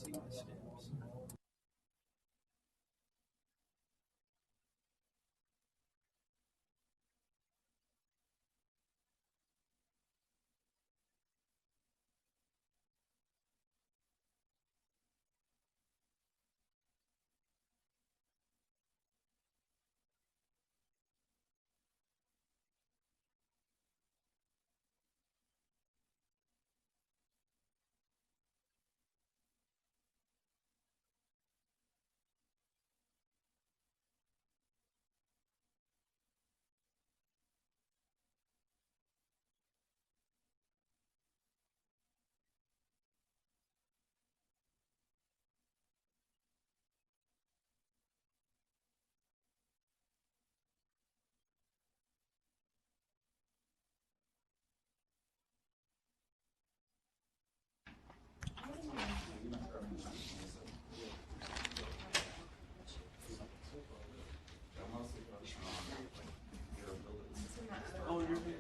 tracing the steps. Oh, you're here.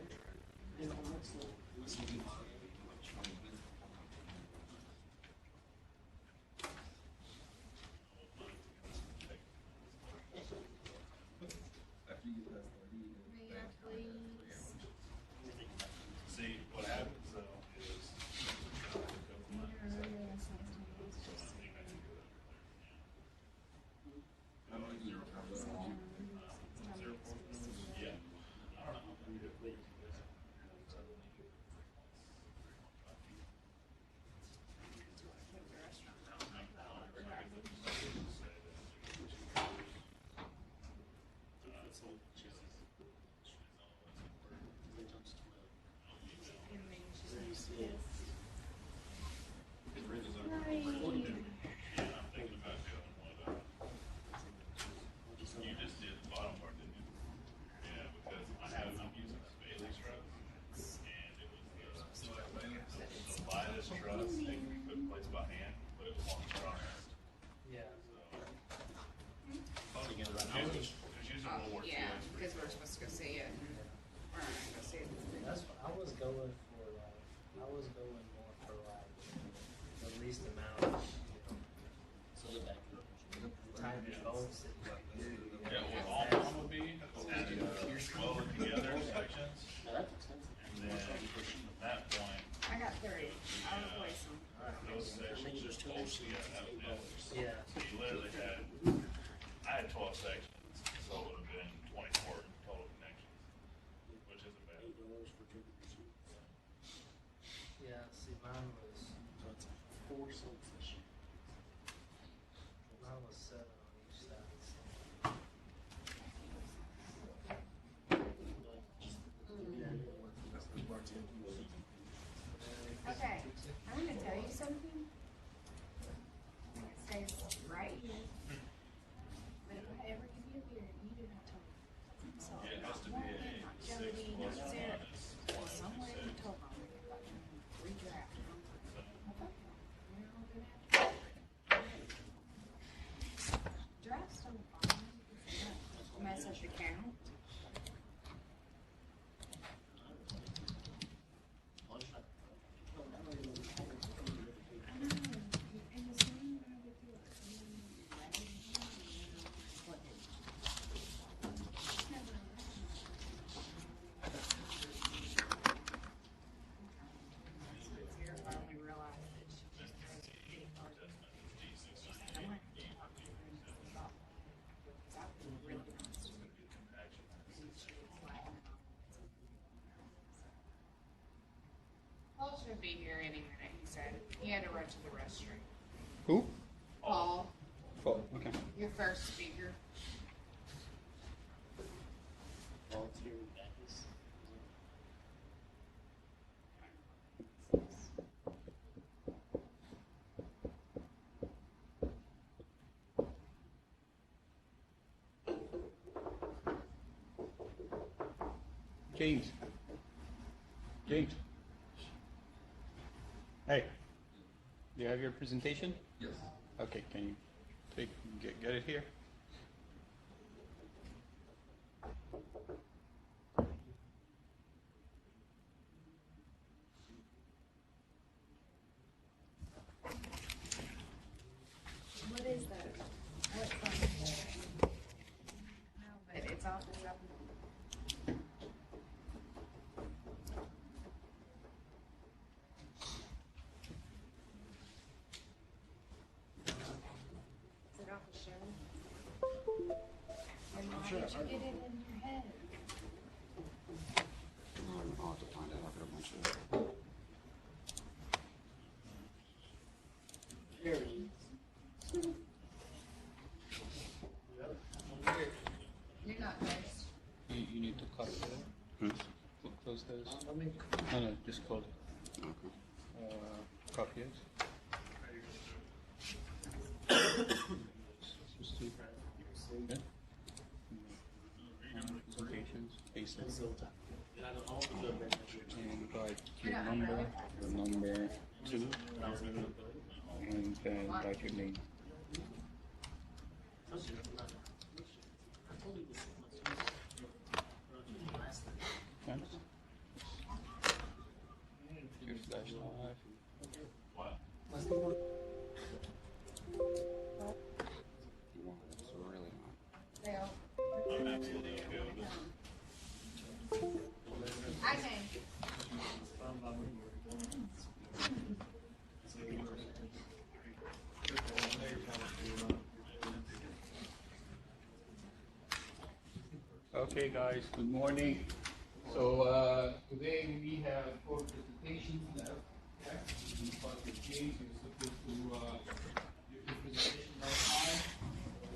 See, what happens though is yeah. I don't know. You just did the bottom part, didn't you? Yeah, because I'm using a Bailey's truss, and it was the lightest truss that can be put in place by hand, but it was on the strongest. Yeah. It's using World War II. Yeah, because we're supposed to go see it. We're not gonna go see it. That's what I was going for. I was going more for the least amount of, time bolts that you can do. Yeah, what all mine would be, welded together sections, and then from that point, I got 30. I'll replace them. those sections just bolted together. That was it. Yeah. So you literally had, I had 12 sections, so it would have been 24 total connections, which isn't bad. Yeah, see, mine was 7 on each side. Okay, I'm gonna tell you something. It stays right here. But if I ever give you a beer, you do not tell me. So, Yeah, it has to be not a not 6 jelly, plus not 1 syrup. is Or somewhere in the telephone, redraft. Okay. We're all gonna have to. Drafts don't mess up the count. Paul should be here any minute, he said. He had to run to the restroom. Who? Paul, Oh, okay. your first speaker. James. James. Hey. Do you have your presentation? Yes. Okay, can you get it here? How did you get it in your head? I'll have to find out. I've got a bunch of. There he is. You're not first. You need to copy that. Close those. Let me. No, just close it. Okay. Copy it. Just do yeah. Presentations, paste it. And write your number 2, and then write your name. Thanks. Your flashlight. What? Wow, that's really not. They all. I'm absolutely okay with this. I can. Okay, guys, good morning. So today we have 4 presentations left. Okay? We start with James. You're supposed to give your presentation last time.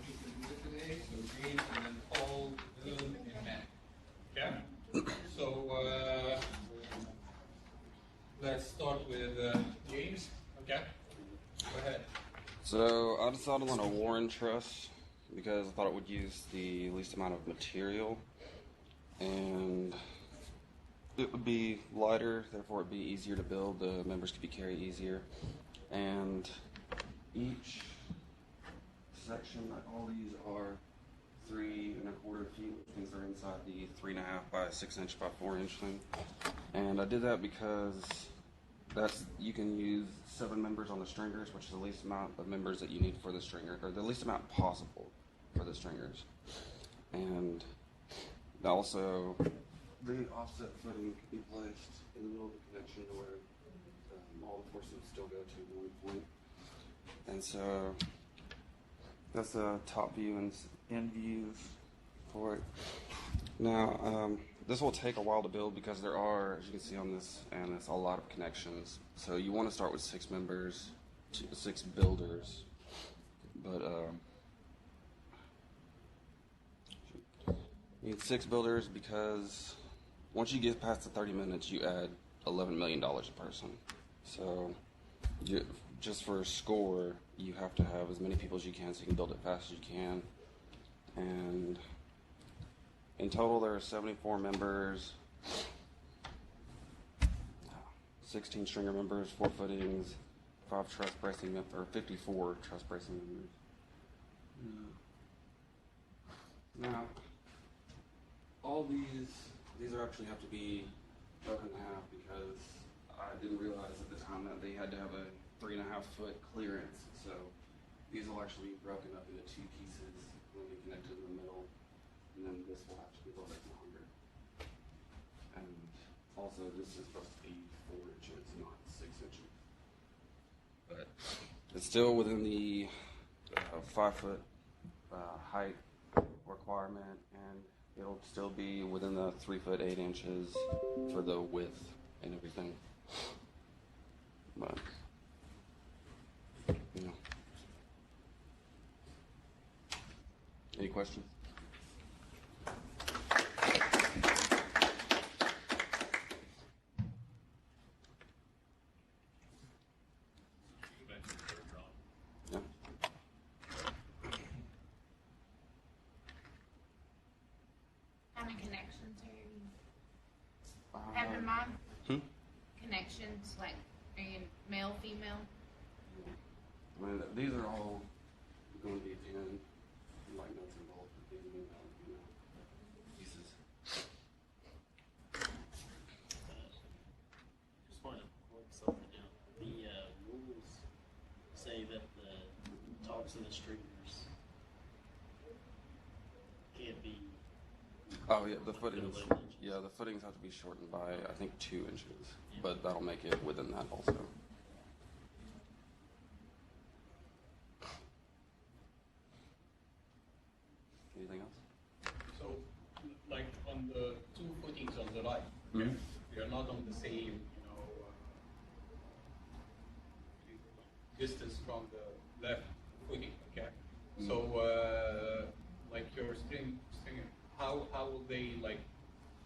You can do it today. So James, and then Paul, Bill, and Matt. Okay? So let's start with James. Okay? Go ahead. So I decided on a Warren truss because I thought it would use the least amount of material, and it would be lighter, therefore it'd be easier to build. The members could be carried easier, and each section, like all these are 3 1/4 feet, which means they're inside the 3.5 by 6 inch by 4 inch thing. And I did that because you can use 7 members on the stringers, which is the least amount of members that you need for the stringer, or the least amount possible for the stringers. And also, the offset footing can be placed in the middle of the connection to where all the forces still go to one point. And so that's the top view and end views for it. Now, this will take a while to build because there are, as you can see on this, and it's a lot of connections. So you want to start with 6 members, 6 builders, but you need 6 builders because once you get past the 30 minutes, you add $11 million a person. So just for a score, you have to have as many people as you can so you can build it fast as you can. And in total, there are 74 members, 16 stringer members, 4 footings, 5 truss bracing members, or 54 truss bracing members. Now, all these are actually have to be broken in half because I didn't realize at the time that they had to have a 3.5 foot clearance. So these will actually be broken up into 2 pieces when we connect in the middle, and then this will have to be a little bit longer. And also, this is supposed to be 4 inches, not 6 inches. But it's still within the 5 foot height requirement, and it'll still be within the 3 foot 8 inches for the width and everything. But you know, any questions? Yeah. How many connections are you having in mind? Connections, like, are you male, female? I mean, these are all going to be 10, like nuts and bolts, pieces. Just wanted to point something out. The rules say that the tops of the stringers can't be. Oh yeah, the footings. 11 inches. Yeah, the footings have to be shortened by I think 2 inches, but that'll make it within that also. Anything else? Okay? Mhm. They are not on the same, distance from the left footing. Okay. So, like your string, how will they, like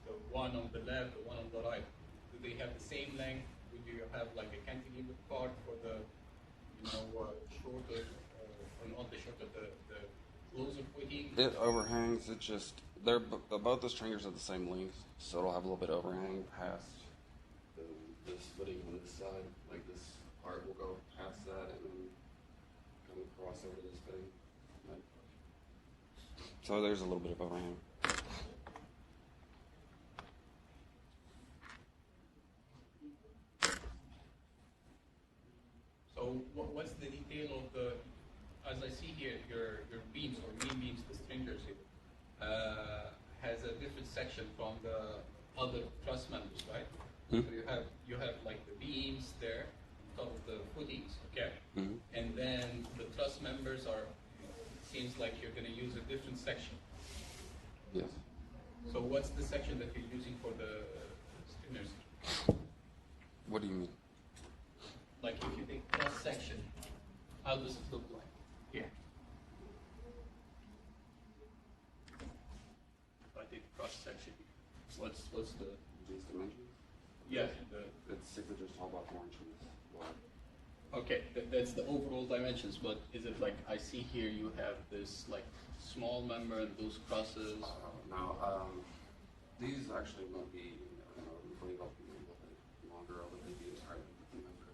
the one on the left, the one on the right? Do they have the same length? Would you have like a cantilever part for the, shorter, or not the shorter, the closer footing? It overhangs. It just both the stringers are the same length, so it'll have a little bit of overhang past this footing on this side. Like this part will go past that and then come across over this footing. So there's a little bit of overhang. So what's the detail of the, as I see here, your beams or main beams, the stringers here, has a different section from the other truss members, right? Hmm. So you have like the beams there on top of the footings, okay? Mhm. And then the truss members are, seems like you're going to use a different section. Yes. So what's the section that you're using for the stringers? What do you mean? Like if you take cross section, how does it look like here? If I take cross section, what's the These dimensions? It's 6 inches tall by 4 inches wide. okay, that's the overall dimensions. But is it like I see here you have this like small member and those crosses? These actually won't be, hopefully they'll be a little bit longer, although they be entirely remember.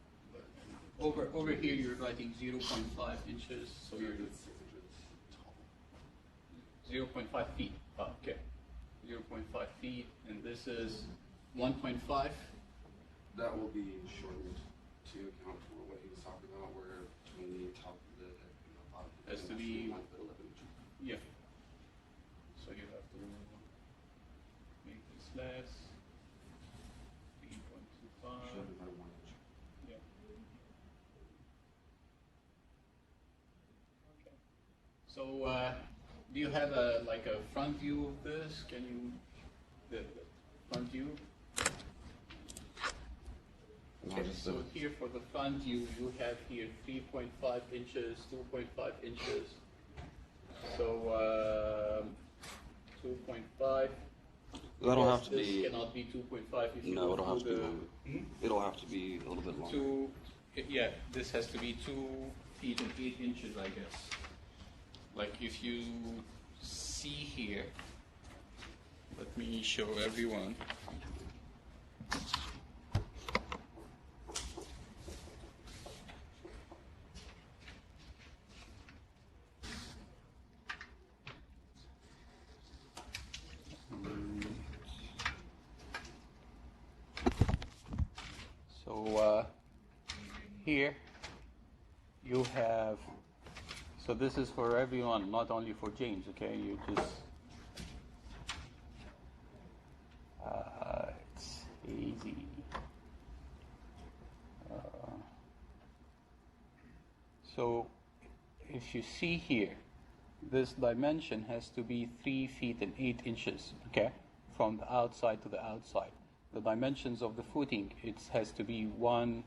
But Over here you're writing 0.5 inches, so you're it's 6 inches tall. 0.5 feet. Oh, okay, 0.5 feet, and this is 1.5. That will be shortened to account for what he was talking about, where between the top of the hip and the bottom Has to be- 11 inches. Yeah. So you have to make this less. 3.25. Should have been about 1 inch. Yeah. Okay. So, do you have a front view of this? Can you the front view? No, Okay, just so here for the front view, you have here 3.5 inches, 2.5 inches. So 2.5. that'll have Yes, to this be. cannot be 2.5 if you No, go it'll have to through be the- longer. Hmm? It'll have to be a little bit longer. Yeah, this has to be 2 feet and 8 inches, I guess. Like if you see here, let me show everyone. So here you have, so this is for everyone, not only for James, okay? You just, it's easy. So if you see here, this dimension has to be 3 feet and 8 inches, okay? From the outside to the outside. The dimensions of the footing, it has to be 1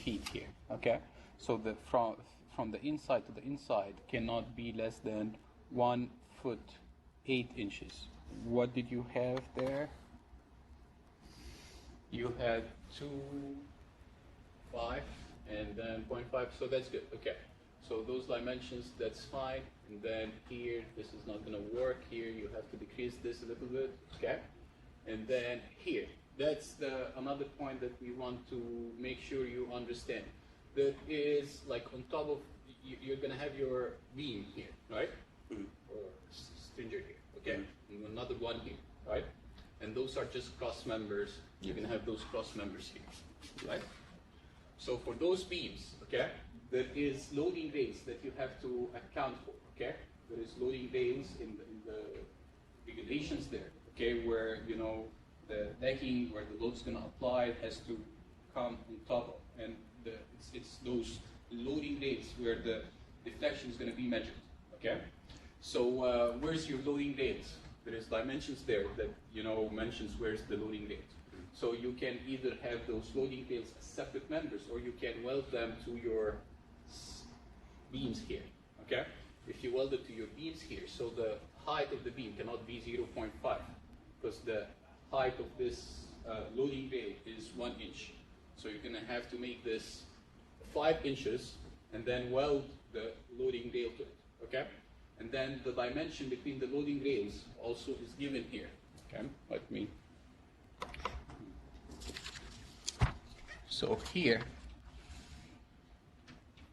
feet here, okay? So the from the inside to the inside cannot be less than 1 foot 8 inches. What did you have there? You had 2.5 and then 0.5, so that's good, okay. So those dimensions, that's fine. And then here, this is not going to work. Here, you have to decrease this a little bit, okay? And then here, that's another point that we want to make sure you understand. That is like on top of, you're going to have your beam here, right? Or stringer here, okay? And another one here, right? And those are just cross members. You're going to have those cross members here, right? So for those beams, okay, there is loading rails that you have to account for, okay? There is loading rails in the regulations there, okay, where, you know, the decking, where the load's going to apply, has to come on top of, and it's those loading rails where the deflection is going to be measured, okay? So where's your loading rails? There is dimensions there that, you know, mentions where's the loading rails. So you can either have those loading rails as separate members, or you can weld them to your beams here, okay? If you weld it to your beams here, so the height of the beam cannot be 0.5, because the height of this loading rail is 1 inch. So you're gonna have to make this 5 inches and then weld the loading rail to it, okay? And then the dimension between the loading rails also is given here, okay? Let me. So here,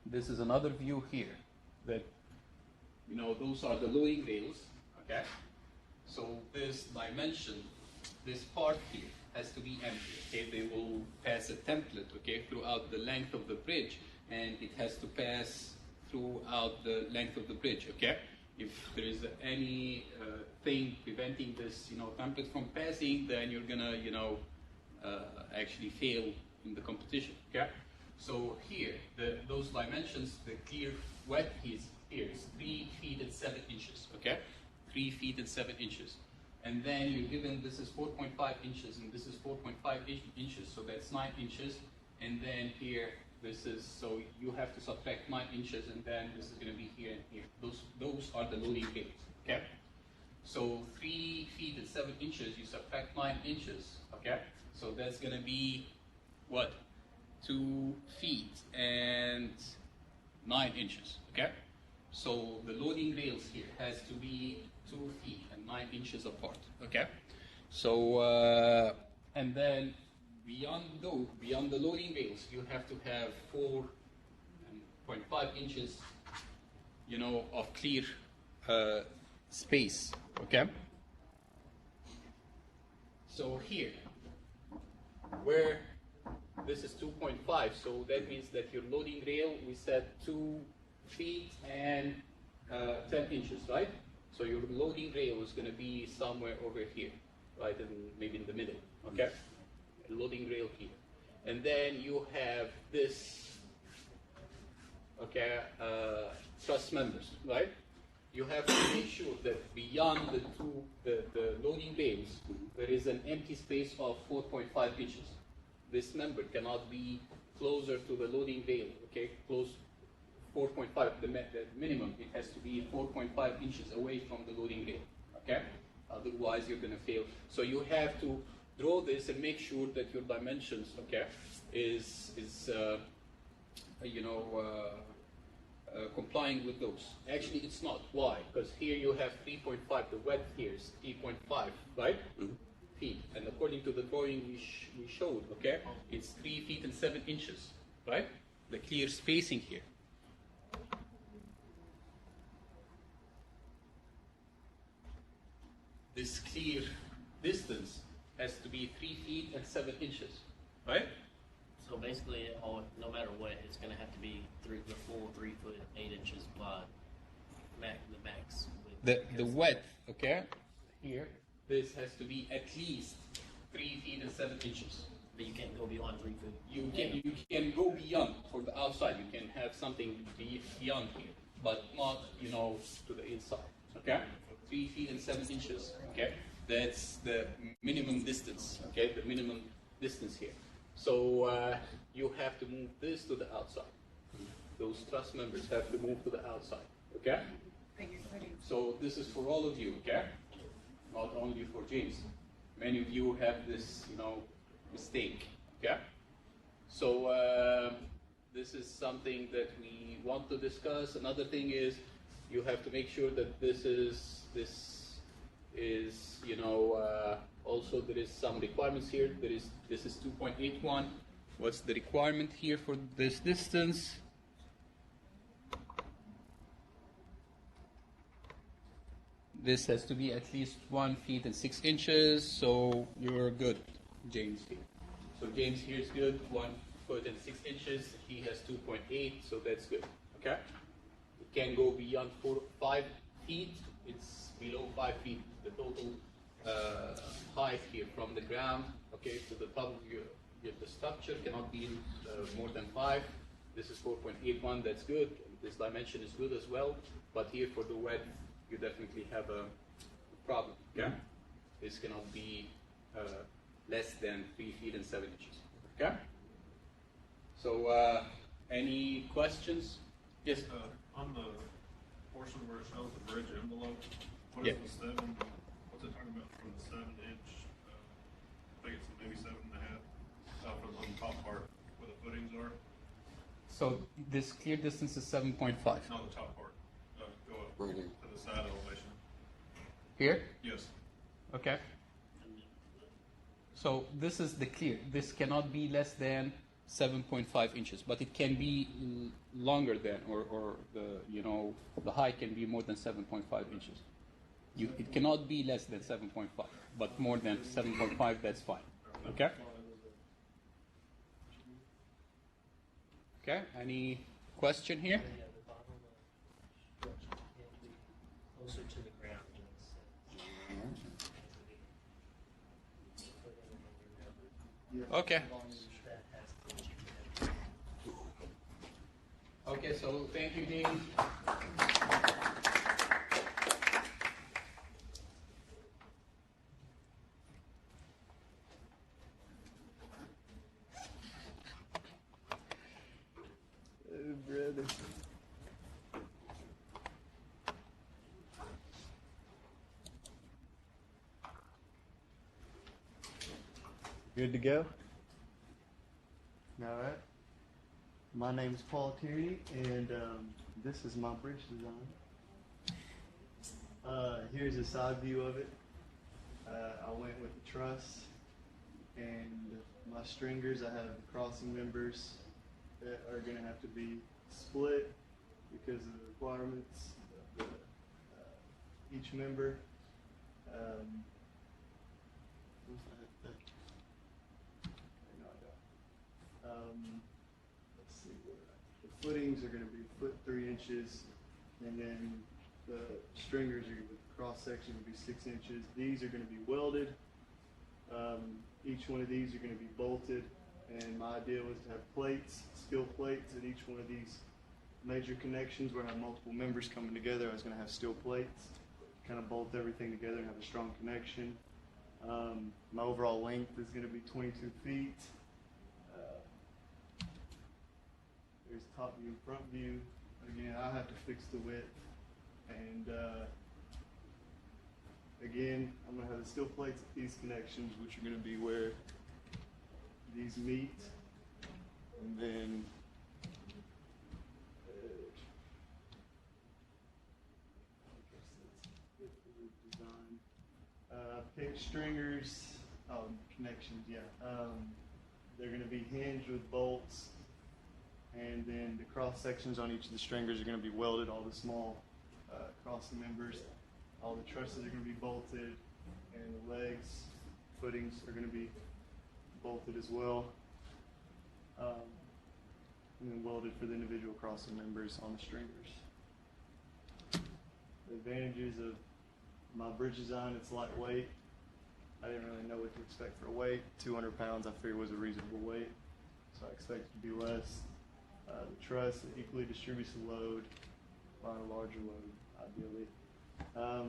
this is another view here that, you know, those are the loading rails, okay? So this dimension, this part here has to be empty, okay? They will pass a template, okay, throughout the length of the bridge, and it has to pass throughout the length of the bridge, okay? If there is any thing preventing this, you know, template from passing, then you're gonna, you know, actually fail in the competition, okay? So here, those dimensions, the clear wet here is 3 feet and 7 inches, okay? 3 feet and 7 inches. And then you're given, this is 4.5 inches, and this is 4.5 inches, so that's 9 inches. And then here, this is, so you have to subtract 9 inches, and then this is gonna be here and here. Those are the loading rails, okay? So 3 feet and 7 inches, you subtract 9 inches, okay? So that's gonna be, what? 2 feet and 9 inches, okay? So the loading rails here has to be 2 feet and 9 inches apart, okay? So, and then beyond the loading rails, you have to have 4.5 inches, you know, of clear space, okay? So here, where this is 2.5, so that means that your loading rail, we said 2 feet and 10 inches, right? So your loading rail is going to be somewhere over here, right, maybe in the middle, okay? Loading rail here. And then you have this, okay, truss members, right? You have to make sure that beyond the loading rails, there is an empty space of 4.5 inches. This member cannot be closer to the loading rail, okay? Close 4.5, the minimum, it has to be 4.5 inches away from the loading rail, okay? Otherwise, you're gonna fail. So you have to draw this and make sure that your dimensions, okay, is you know, complying with those. Actually, it's not. Why? Because here you have 3.5, the width here is 3.5, right? Mm-hmm. Feet. And according to the drawing we showed, okay, it's 3 feet and 7 inches, right? The clear spacing here. This clear distance has to be 3 feet and 7 inches, right? So basically, no matter what, it's going to have to be the full 3 foot 8 inches wide. The max. The width, okay? Here, this has to be at least 3 feet and 7 inches. But you can't go beyond 3 foot. You can go beyond for the outside. You can have something beyond here, but not, you know, to the inside. Okay? 3 feet and 7 inches. Okay? That's the minimum distance. Okay? The minimum distance here. So you have to move this to the outside. Those truss members have to move to the outside. Okay? So this is for all of you. Okay? Not only for James. Many of you have this, you know, mistake. Okay? So this is something that we want to discuss. Another thing is you have to make sure that this is you know, also there is some requirements here. This is 2.81. What's the requirement here for this distance? This has to be at least 1 feet and 6 inches, so you're good, James here. So James here is good, 1 foot and 6 inches. He has 2.8, so that's good. Okay? It can go beyond 5 feet. It's below 5 feet. The total height here from the ground, okay, to the top of the structure cannot be more than 5. This is 4.81. That's good. This dimension is good as well. But here for the width, you definitely have a problem. Okay? This cannot be less than 3 feet and 7 inches. Okay? So, any questions? Yes? On the portion where it shows the bridge envelope, what Yeah. is the 7, what's it talking about from the 7-inch, I think it's maybe 7.5, from on the top part where the footings are? So, this clear distance is 7.5. Not the top part, go up Right here. to the side elevation. Here? Yes. Okay. So, this is the clear. This cannot be less than 7.5 inches, but it can be longer than, or the height can be more than 7.5 inches. It cannot be less than 7.5, but more than 7.5, that's fine. Okay? Okay, any question here? Yeah, the bottom of the structure can be closer to the ground than it's Okay. that has to be. Okay, so thank you, Dean. Brother. Good to go? All right. My name is Paul Tierney, and this is my bridge design. Here's a side view of it. I went with the truss, and my stringers, I have crossing members that are going to have to be split because of the requirements of each member. Let's see, the footings are going to be 1'3", and then the stringers are with the cross section will be 6 inches. These are going to be welded. Each one of these are going to be bolted, and my idea was to have plates, steel plates at each one of these major connections where I have multiple members coming together. I was going to have steel plates, kind of bolt everything together and have a strong connection. My overall length is going to be 22 feet. There's top view, front view. Again, I have to fix the width, and again, I'm going to have the steel plates at these connections, which are going to be where these meet, and then pick stringers, connections, yeah. They're going to be hinged with bolts, and then the cross sections on each of the stringers are going to be welded, all the small crossing members. All the trusses are going to be bolted, and the legs, footings are going to be bolted as well, and then welded for the individual crossing members on the stringers. The advantages of my bridge design, it's lightweight. I didn't really know what to expect for a weight. 200 pounds I figured was a reasonable weight, so I expect it to be less. The truss equally distributes the load, find a larger load, ideally.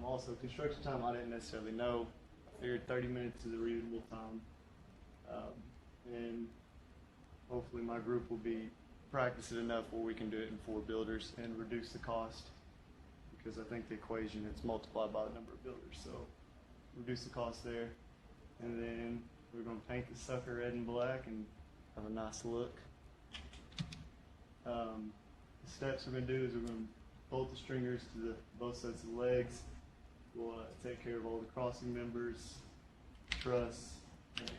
Also, construction time I didn't necessarily know. I figured 30 minutes is a reasonable time. And hopefully my group will be practicing enough where we can do it in 4 builders and reduce the cost, because I think the equation is multiplied by the number of builders. So reduce the cost there. And then we're going to paint the sucker red and black and have a nice look. The steps we're going to do is we're going to bolt the stringers to both sets of the legs. We'll take care of all the crossing members, truss, and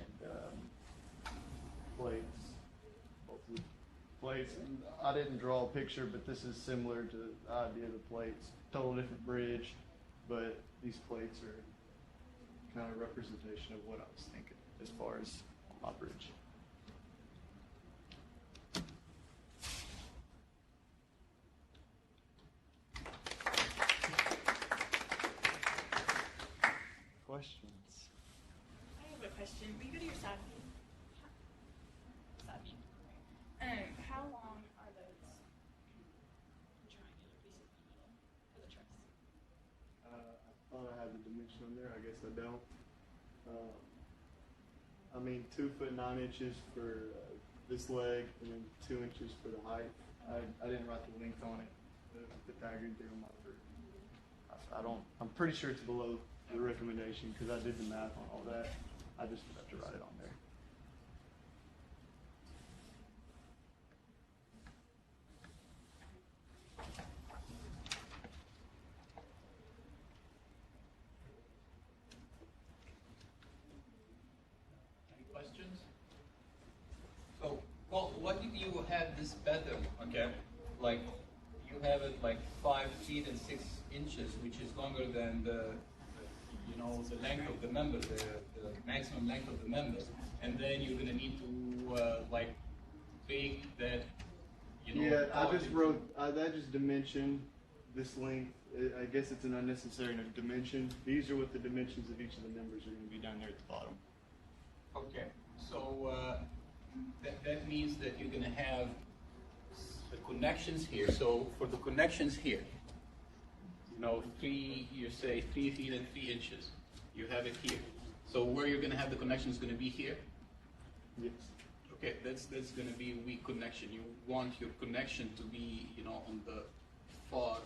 plates. Both of the plates. And I didn't draw a picture, but this is similar to the idea of the plates. Total different bridge, but these plates are kind of representation of what I was thinking as far as my bridge. Questions? I have a question. When you go to your side view, how long are those triangular pieces in the middle for the truss? I thought I had the dimension on there. I guess I don't. I I mean, 2 foot 9 inches for this leg, and then 2 inches for the height. I didn't write the length on it. The Pythagorean theorem. I'm pretty sure it's below the recommendation because I did the math on all that. I just forgot to write it on there. Any questions? So, well, what if you have this better, okay? Like, you have it like 5 feet and 6 inches, which is longer than the length of the member, the maximum length of the member, and then you're gonna need to like take that. Yeah, I just wrote. That just dimension this length. I guess it's an unnecessary dimension. These are what the dimensions of each of the members are going to be down there at the bottom. Okay, so that means that you're gonna have the connections here. So for the connections here, you say 3 feet and 3 inches. You have it here. So where you're gonna have the connection is gonna be here. Yes. Okay, that's gonna be a weak connection. You want your connection to be, on the far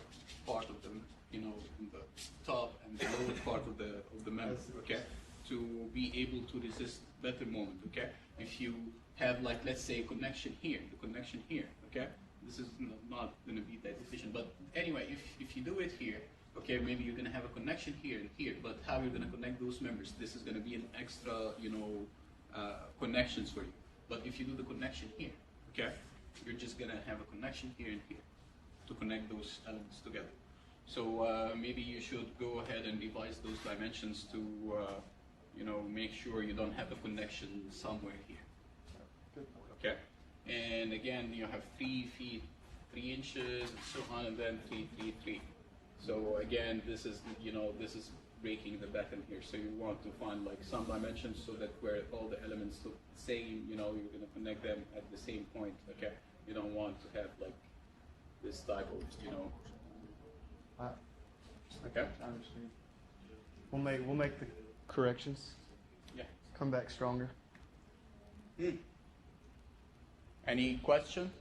part of the, in the top and the lower part of the member. Okay, to be able to resist better moment. Okay, if you have like, let's say, a connection here, the connection here. Okay, this is not gonna be that efficient. But anyway, if you do it here, okay, maybe you're gonna have a connection here and here. But how you're gonna connect those members? This is gonna be an extra, connections for you. But if you do the connection here, okay, you're just gonna have a connection here and here to connect those elements together. So maybe you should go ahead and revise those dimensions to, make sure you don't have a connection somewhere here. Okay, and again, you have 3 feet, 3 inches, and so on, and then 3, 3, 3. So again, this is, this is breaking the pattern here. So you want to find like some dimensions so that where all the elements look the same, you're going to connect them at the same point. Okay, you don't want to have like this type of, Okay. I understand. We'll make the corrections. Yeah. Come back stronger. Any questions?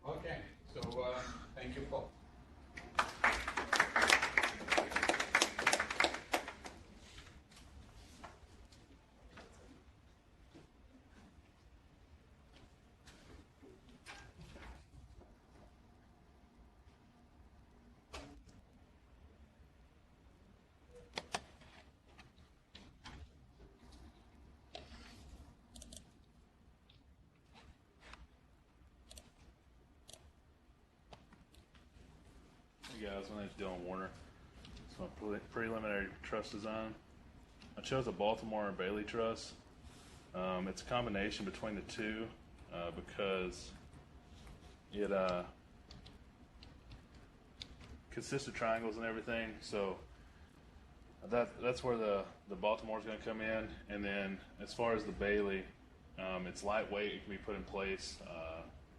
Okay. So thank you, Paul. Hey guys, my name's Dylan Warner. It's my preliminary truss design. I chose a Baltimore and Bailey truss. It's a combination between the two because it consists of triangles and everything. So that's where the Baltimore is going to come in. And then as far as the Bailey, it's lightweight. It can be put in place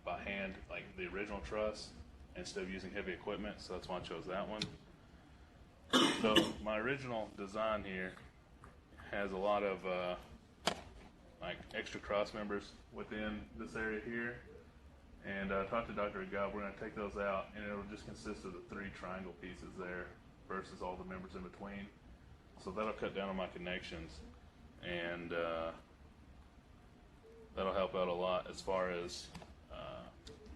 by hand, like the original truss, instead of using heavy equipment, so that's why I chose that one. So my original design here has a lot of like extra cross members within this area here, and I talked to Dr. Agab. We're going to take those out, and it'll just consist of the 3 triangle pieces there versus all the members in between. So that'll cut down on my connections, and that'll help out a lot as far as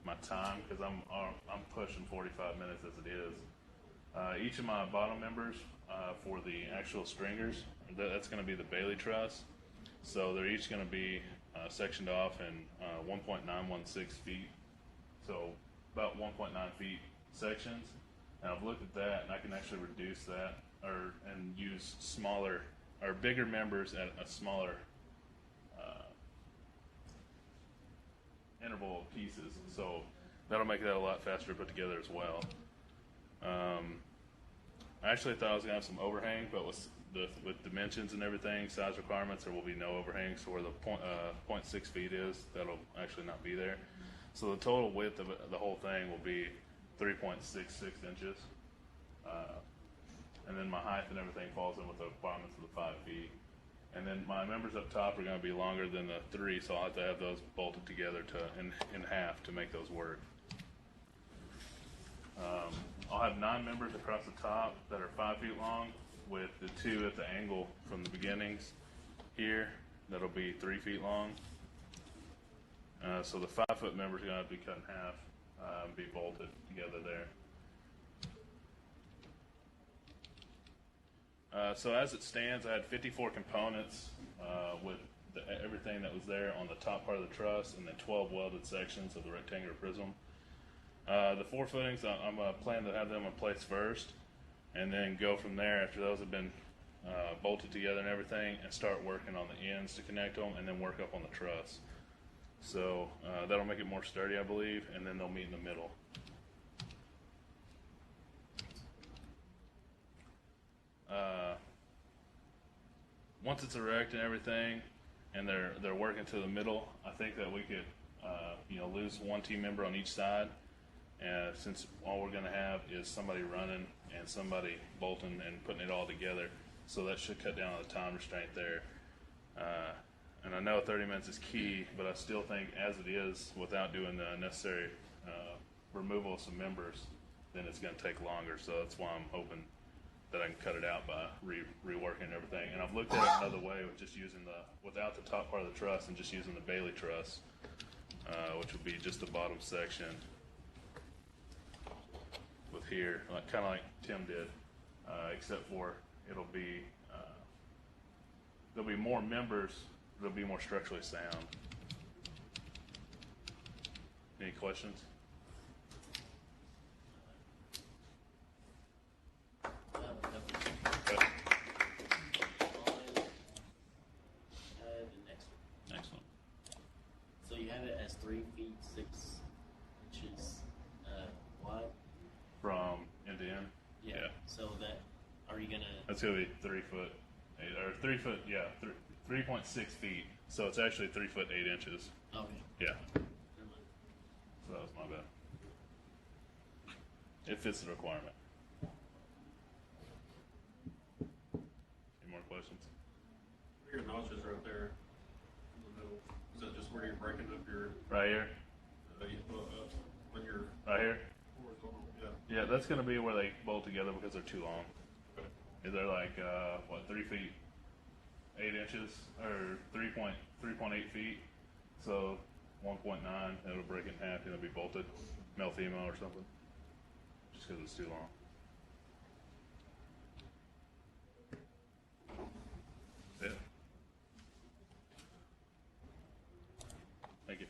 my time, because I'm pushing 45 minutes as it is. Each of my bottom members for the actual stringers, that's going to be the Bailey truss. So they're each going to be sectioned off in 1.916 feet, so about 1.9 feet sections. And I've looked at that, and I can actually reduce that and use smaller or bigger members at a smaller interval of pieces, so that'll make that a lot faster to put together as well. I actually thought I was going to have some overhang, but with dimensions and everything, size requirements, there will be no overhang. So where the 0.6 feet is, that'll actually not be there. So the total width of the whole thing will be 3.66 inches. and then my height and everything falls in with the requirements of the 5 feet. And then my members up top are going to be longer than the 3, so I'll have to have those bolted together in half to make those work. I'll have 9 members across the top that are 5 feet long, with the 2 at the angle from the beginnings here that'll be 3 feet long. So the 5-foot members are going to have to be cut in half and be bolted together there. So as it stands, I had 54 components with everything that was there on the top part of the truss, and then 12 welded sections of the rectangular prism. The 4 footings, I'm planning to have them in place first, and then go from there after those have been bolted together and everything, and start working on the ends to connect them, and then work up on the truss. So that'll make it more sturdy, I believe, and then they'll meet in the middle. Once it's erect and everything, and they're working to the middle, I think that we could, lose 1 team member on each side. And since all we're going to have is somebody running and somebody bolting and putting it all together, so that should cut down on the time restraint there. And I know 30 minutes is key, but I still think as it is, without doing the necessary removal of some members, then it's going to take longer. So that's why I'm hoping that I can cut it out by reworking everything. And I've looked at it another way with just using without the top part of the truss and just using the Bailey truss, which would be just the bottom section with here, kind of like Tim did, except for there'll be more members, it'll be more structurally sound. Any questions? Excellent. So you have it as 3 feet 6 inches wide. From end to end? Yeah. So are you gonna? That's gonna be 3 foot 8 or 3 foot. Yeah, 3.6 feet. So it's actually 3 foot 8 inches. Okay. Yeah. So that was my bad. It fits the requirement. Any more questions? Your notches right there in the middle. Is that just where you're breaking up your? Right here. When you're. Right here. Horizontal, yeah. Yeah, that's gonna be where they bolt together because they're too long. Okay. They're like 3 feet 8 inches or 3.8 feet. So 1.9, it'll break it in half and it'll be bolted, male female or something, just because it's too long. Yeah. Thank you.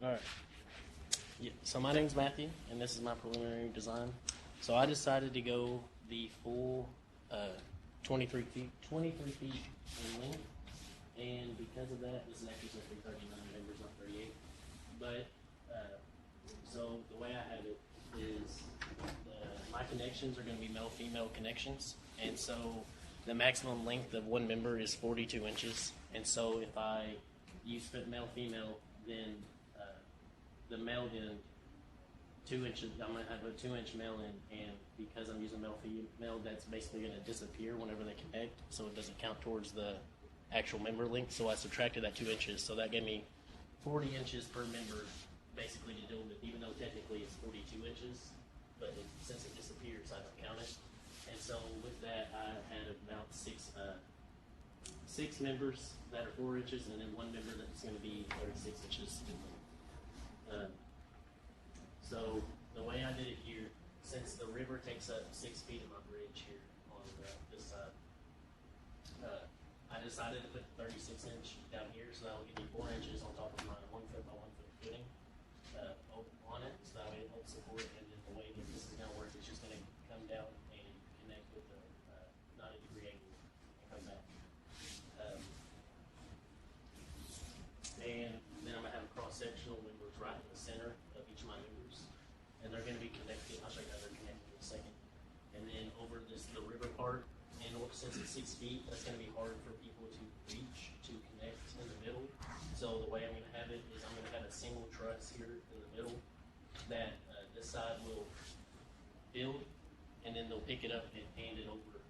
All right. Yeah, so my name's Matthew, and this is my preliminary design. So I decided to go the full 23 feet in length, and because of that, this neck is going to be 39 members, not 38. But so the way I have it is my connections are going to be male-female connections, and so the maximum length of one member is 42 inches. And so if I use fit male-female, then the male then 2 inches. I'm gonna have a 2-inch male in, and because I'm using male female, that's basically gonna disappear whenever they connect, so it doesn't count towards the actual member length. So I subtracted that 2 inches, so that gave me 40 inches per member, basically to deal with. Even though technically it's 42 inches, but since it disappears, I don't count it. And so with that, I had about six members that are 4 inches, and then one member that's going to be 36 inches in length. So the way I did it here, since the river takes up 6 feet of my bridge here on this side, I decided to put 36-inch down here, so that will give me 4 inches on top of my 1 foot by 1 foot footing on it, so that way it helps support. And then the way that this is going to work, it's just going to come down and connect with the 90-degree angle and come back. since it's 6 feet, that's going to be hard for people to reach, to connect in the middle. So the way I'm going to have it is I'm going to have a single truss here in the middle that this side will build, and then they'll pick it up and hand it over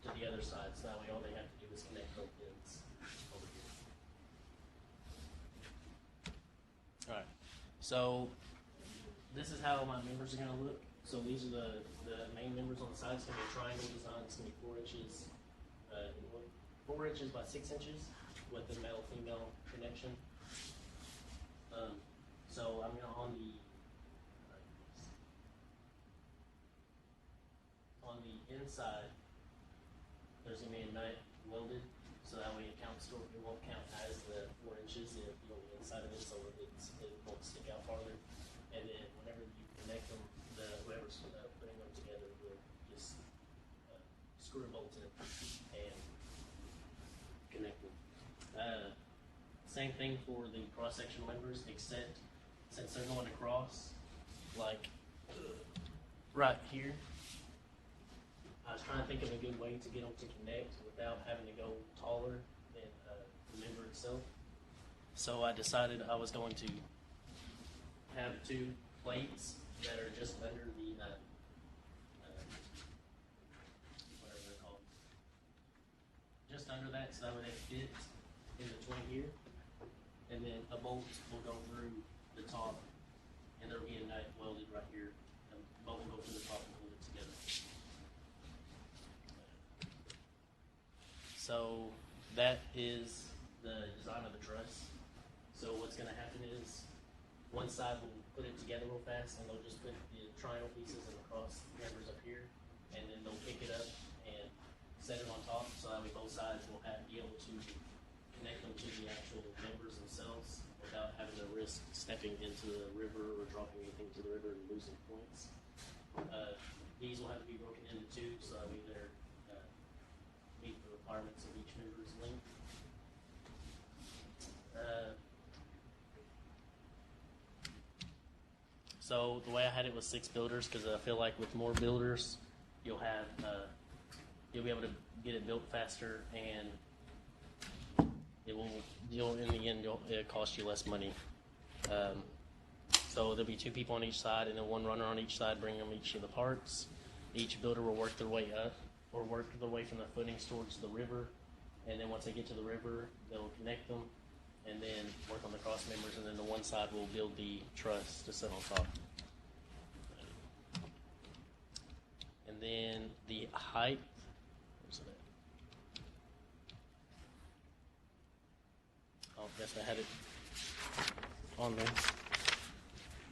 to the other side. So that way all they have to do is connect both ends over here. All right. So this is how my members are going to look. So these are the main members on the side. It's going to be a triangle design. It's going to be 4 inches, 4 inches by 6 inches with the male-female connection. So I'm going to on the inside, there's going to be a nut welded, so that way it won't count as the 4 inches if you on the inside of it, so it won't stick out farther. And then whenever you connect them, whoever's putting them together will just screw a bolt in and connect them. Same thing for the cross-sectional members, except since they're going across, like right here, I was trying to think of a good way to get them to connect without having to go taller than the member itself. So I decided I was going to have 2 plates that are just under the whatever they're called, just under that, so that way they fit in between here, and then a bolt will go through the top, and there will be a nut welded right here. A bolt will go through the top and hold it together. So that is the design of the truss. So what's going to happen is one side will put it together real fast, and they'll just put the triangle pieces and the cross members up here, and then they'll pick it up and set it on top, so that way both sides will be able to connect them to the actual members themselves without having to risk stepping into the river or dropping anything to the river and losing points. These will have to be broken into 2, so that way they're meet the requirements of each member's length. So the way I had it was 6 builders, because I feel like with more builders, you'll be able to get it built faster, and in the end it'll cost you less money. So there'll be 2 people on each side, and then 1 runner on each side, bringing them each of the parts. Each builder will work their way up, or work their way from the footings towards the river, and then once they get to the river, they'll connect them, and then work on the cross members, and then the one side will build the truss to sit on top. And then the height, where's it at? Oh, yes, I had it on there.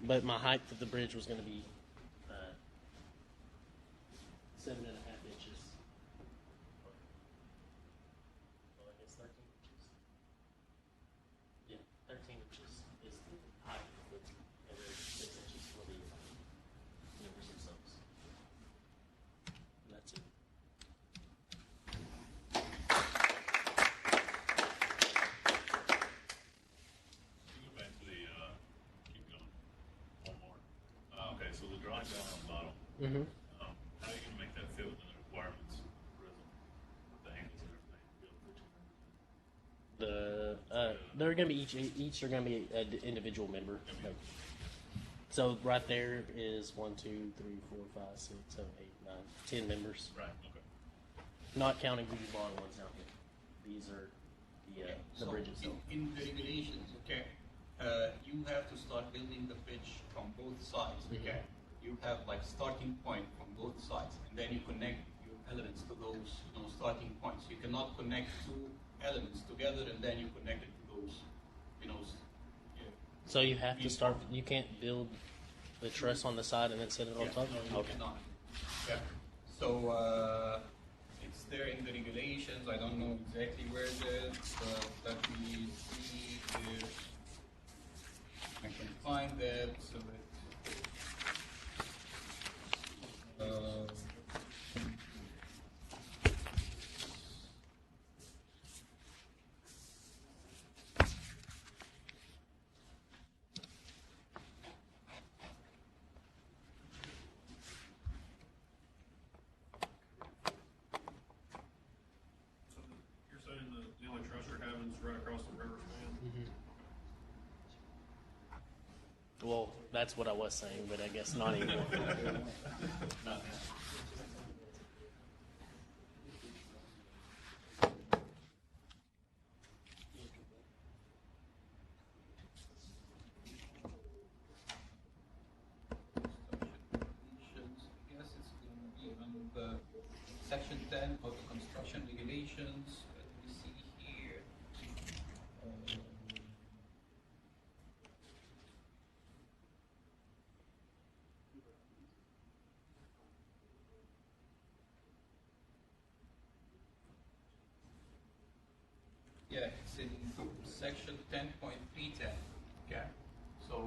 But my height of the bridge was going to be 7.5 inches. Well, I guess 13 inches. Yeah, 13 inches is the height of the bridge, and then 6 inches for the members themselves. And that's it. Go back to the, keep going. One more. Okay, so the drawing down on the bottom. Mm-hmm. How are you going to make that fit within the requirements of Prism? With the angles and everything? Be able to put They're going to be each are going to be an individual member. Like, so right there is 1, 2, 3, 4, 5, 6, 7, 8, 9, 10 members. Right, okay. Not counting these bottom ones down here. These are the bridge itself. In the regulations, okay, you have to start building the bridge from both sides, okay? You have like starting point from both sides, and then you connect your elements to those, starting points. You cannot connect 2 elements together and then you connect it to those, So you have to start. You can't build the truss on the side and then set it on top. No, you cannot. Yeah. So it's there in the regulations. I don't know exactly where it is, but let me see if I can find that. So that. across the river span? Well, that's what I was saying, but I guess not anymore. Not now. I guess it's going to be on the section 10 of the construction regulations. Let me see here. Yeah, it's in section 10.310. Okay. So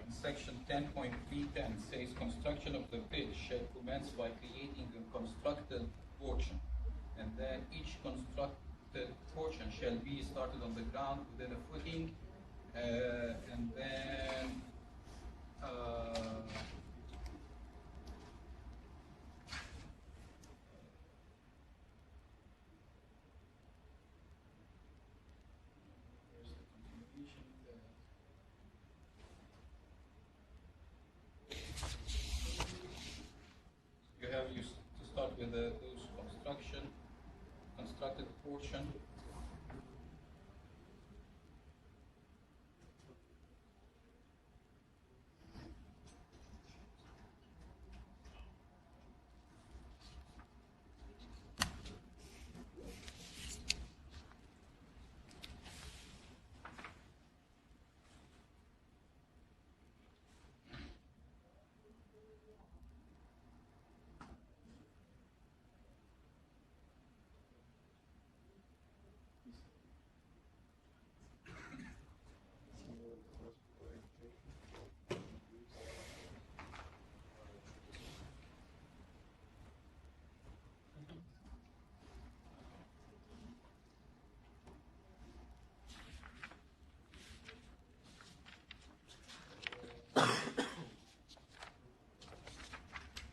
in section 10.310 says construction of the bridge shall commence by creating a constructed portion, and then each constructed portion shall be started on the ground within a footing, and then where's the continuation there? You have to start with those constructed portion.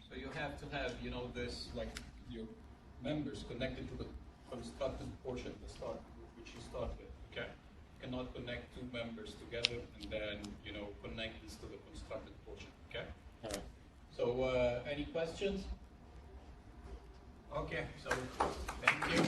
So you have to have, this, like, your members connected to the constructed portion to start, which you start with, okay? You cannot connect two members together and then, connect this to the constructed portion, okay? All right. So, any questions? Okay, so, thank you.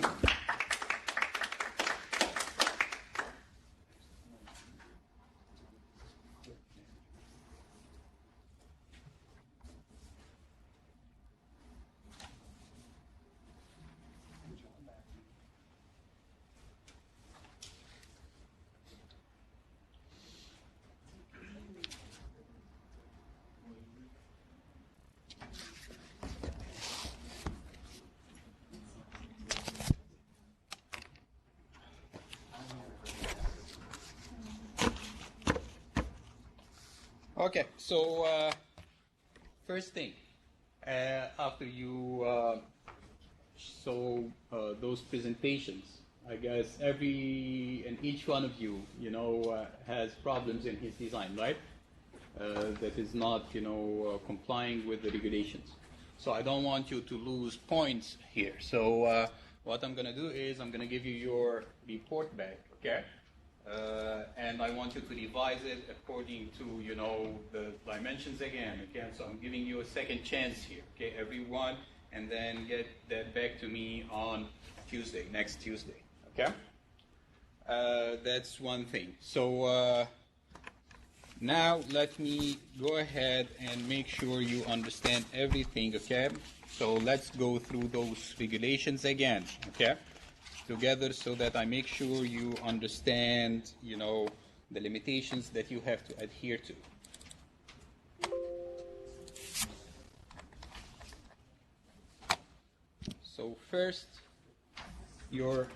Okay, so first thing, after you saw those presentations, I guess every and each one of you, has problems in his design, right? That is not, complying with the regulations. So I don't want you to lose points here. So what I'm going to do is I'm going to give you your report back, okay? And I want you to revise it according to, the dimensions again, okay? So I'm giving you a second chance here, okay, everyone, and then get that back to me on Tuesday, next Tuesday, okay? That's one thing. So now let me go ahead and make sure you understand everything, okay? So let's go through those regulations again, okay? Together so that I make sure you understand, the limitations that you have to adhere to. So first, your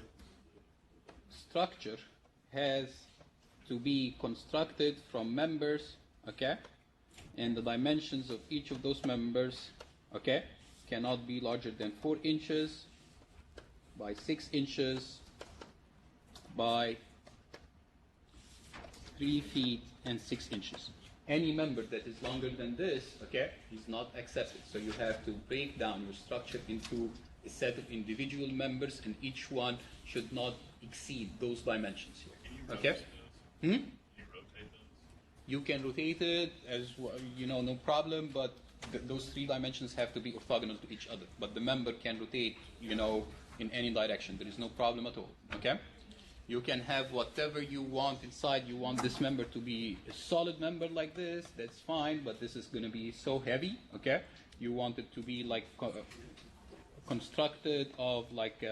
structure has to be constructed from members, okay? And the dimensions of each of those members, okay, cannot be larger than 4 inches by 6 inches by 3 feet and 6 inches. Any member that is longer than this, okay, is not accepted. So you have to break down your structure into a set of individual members, and each one should not exceed those dimensions here. Can you Okay. Can you rotate those? You can rotate it as you know, no problem. But those three dimensions have to be orthogonal to each other. But the member can rotate, you know, in any direction. There is no problem at all. Okay. You can have whatever you want inside. You want this member to be a solid member like this, that's fine, but this is going to be so heavy, okay? You want it to be like constructed of like,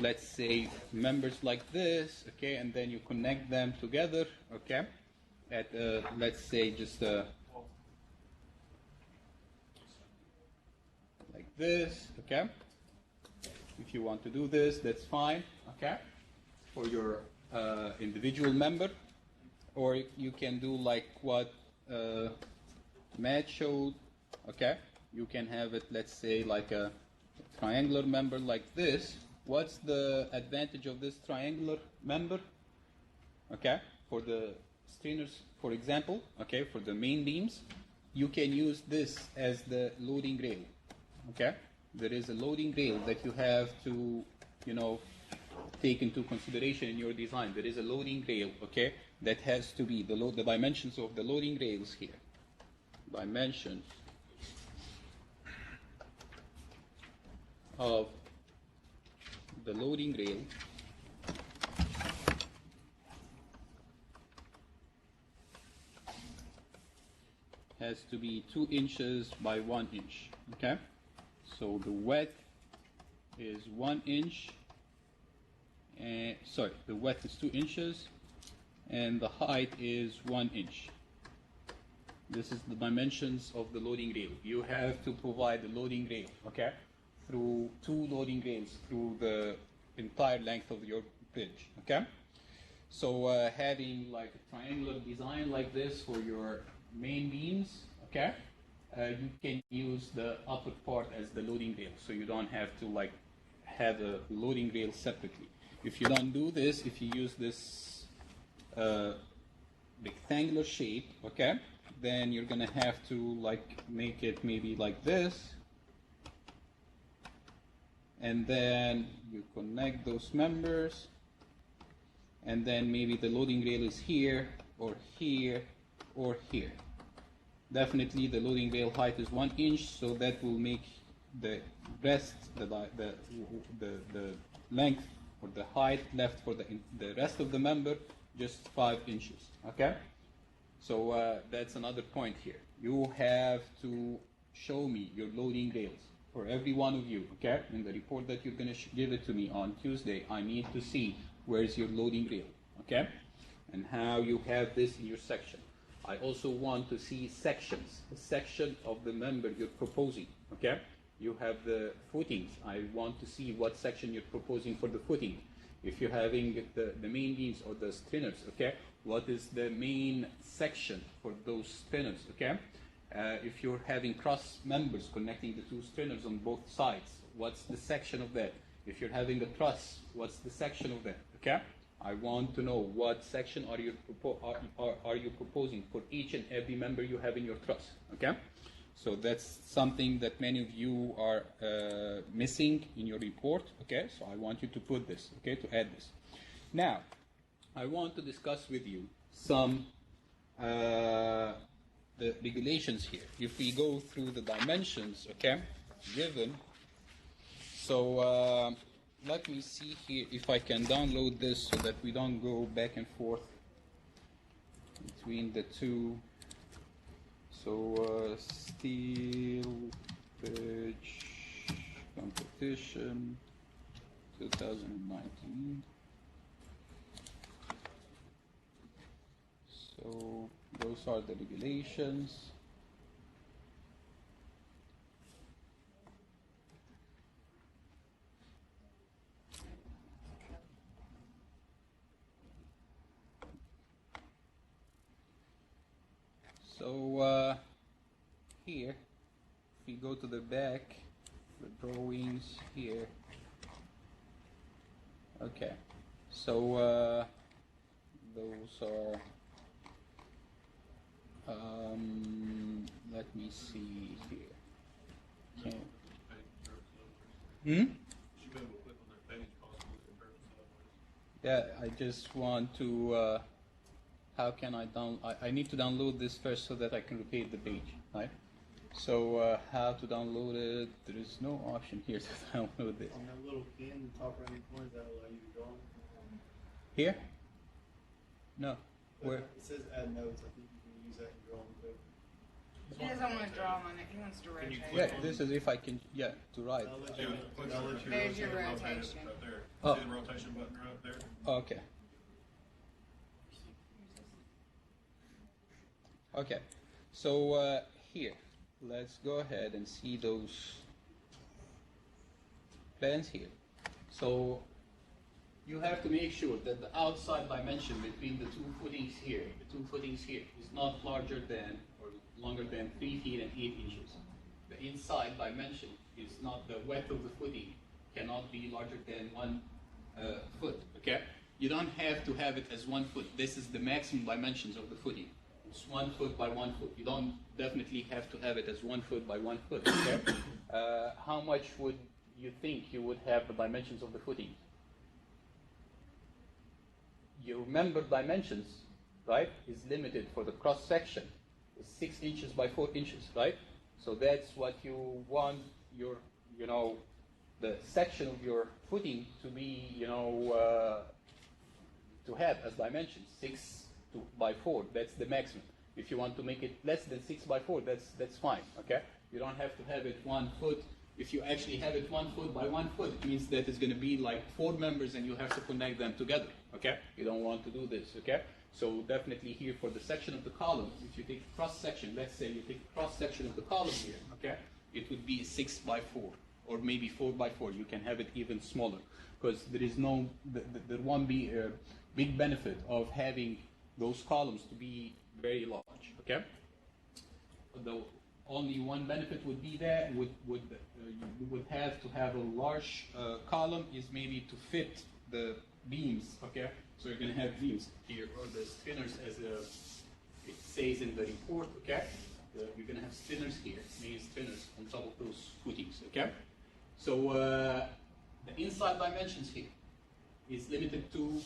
let's say, members like this, okay? And then you connect them together, okay? At, let's say, just like this, okay? If you want to do this, that's fine, okay? For your individual member, or you can do like what Matt showed, okay? You can have it, let's say, like a triangular member like this. What's the advantage of this triangular member? Okay, for the strainers, for example, okay, for the main beams, you can use this as the loading rail, okay? There is a loading rail that you have to, you know, take into consideration in your design. There is a loading rail, okay, that has to be the dimensions of the loading rails here. Dimensions of the loading rail has to be 2 inches by 1 inch, okay? So the width is 1 inch. The width is 2 inches, and the height is 1 inch. This is the dimensions of the loading rail. You have to provide the loading rail, okay, through 2 loading rails through the entire length of your bridge, okay? So having like a triangular design like this for your main beams, okay, you can use the upper part as the loading rail, so you don't have to like have a loading rail separately. If you don't do this, if you use this rectangular shape, okay, then you're gonna have to like make it maybe like this, and then you connect those members, and then maybe the loading rail is here or here or here. Definitely the loading rail height is 1 inch, so that will make the rest, the length or the height left for the rest of the member just 5 inches, okay? So that's another point here. You have to show me your loading rails for every one of you, okay? In the report that you're going to give it to me on Tuesday, I need to see where's your loading rail, okay? And how you have this in your section. I also want to see sections, the section of the member you're proposing, okay? You have the footings. I want to see what section you're proposing for the footing. If you're having the main beams or the strainers, okay, what is the main section for those strainers, okay? If you're having cross members connecting the 2 strainers on both sides, what's the section of that? If you're having a truss, what's the section of that, okay? I want to know what section are you proposing for each and every member you have in your truss, okay? So that's something that many of you are missing in your report, okay? So I want you to put this, okay, to add this. Now, I want to discuss with you some the regulations here. If we go through the dimensions, okay, given, so let me see here if I can download this so that we don't go back and forth between the two. So steel bridge competition 2019. So those are the regulations. So here, if we go to the back, the drawings here. Okay, so those are. Let me see here. Okay. Yeah, I just want to, how can I need to download this first so that I can locate the page, right? So how to download it? There is no option here to download this. On that little can in the top right hand corner, that will allow you to draw. Here? No. Where? It says add notes. I think you can use that in drawing code. He doesn't want to draw on it. He wants to rotate. Yeah, this is if I can, yeah, to write. I'll let Yeah, you, click I'll on let you There's your rotate it rotation. right there. Oh. See the rotation button right there? Okay. Okay. So here, let's go ahead and see those plans here. So you have to make sure that the outside dimension between the two footings here is not larger than or longer than 3 feet and 8 inches. The inside dimension is not the width of the footing cannot be larger than 1 foot. Okay, you don't have to have it as 1 foot. This is the maximum dimensions of the footing. It's 1 foot by 1 foot. You don't definitely have to have it as 1 foot by 1 foot. Okay, how much would you think you would have the dimensions of the footing? You remember dimensions, right, is limited for the cross section. It's 6 inches by 4 inches, right? So that's what you want your, the section of your footing to be, to have as dimensions, 6 by 4. That's the maximum. If you want to make it less than 6 by 4, that's fine. Okay, you don't have to have it 1 foot. If you actually have it 1 foot by 1 foot, it means that it's going to be like 4 members, and you have to connect them together. Okay, you don't want to do this. Okay, so definitely here for the section of the column, if you take cross section, let's say you take cross section of the column here. Okay, it would be 6 by 4 or maybe 4 by 4. You can have it even smaller because there is no, there won't be a big benefit of having those columns to be very large. Okay, the only one benefit would be there you would have to have a large column is maybe to fit the beams. Okay, so you're going to have beams here or the spinners as it says in the report. Okay, you're going to have spinners here, main spinners on top of those footings. Okay, so the inside dimensions here is limited to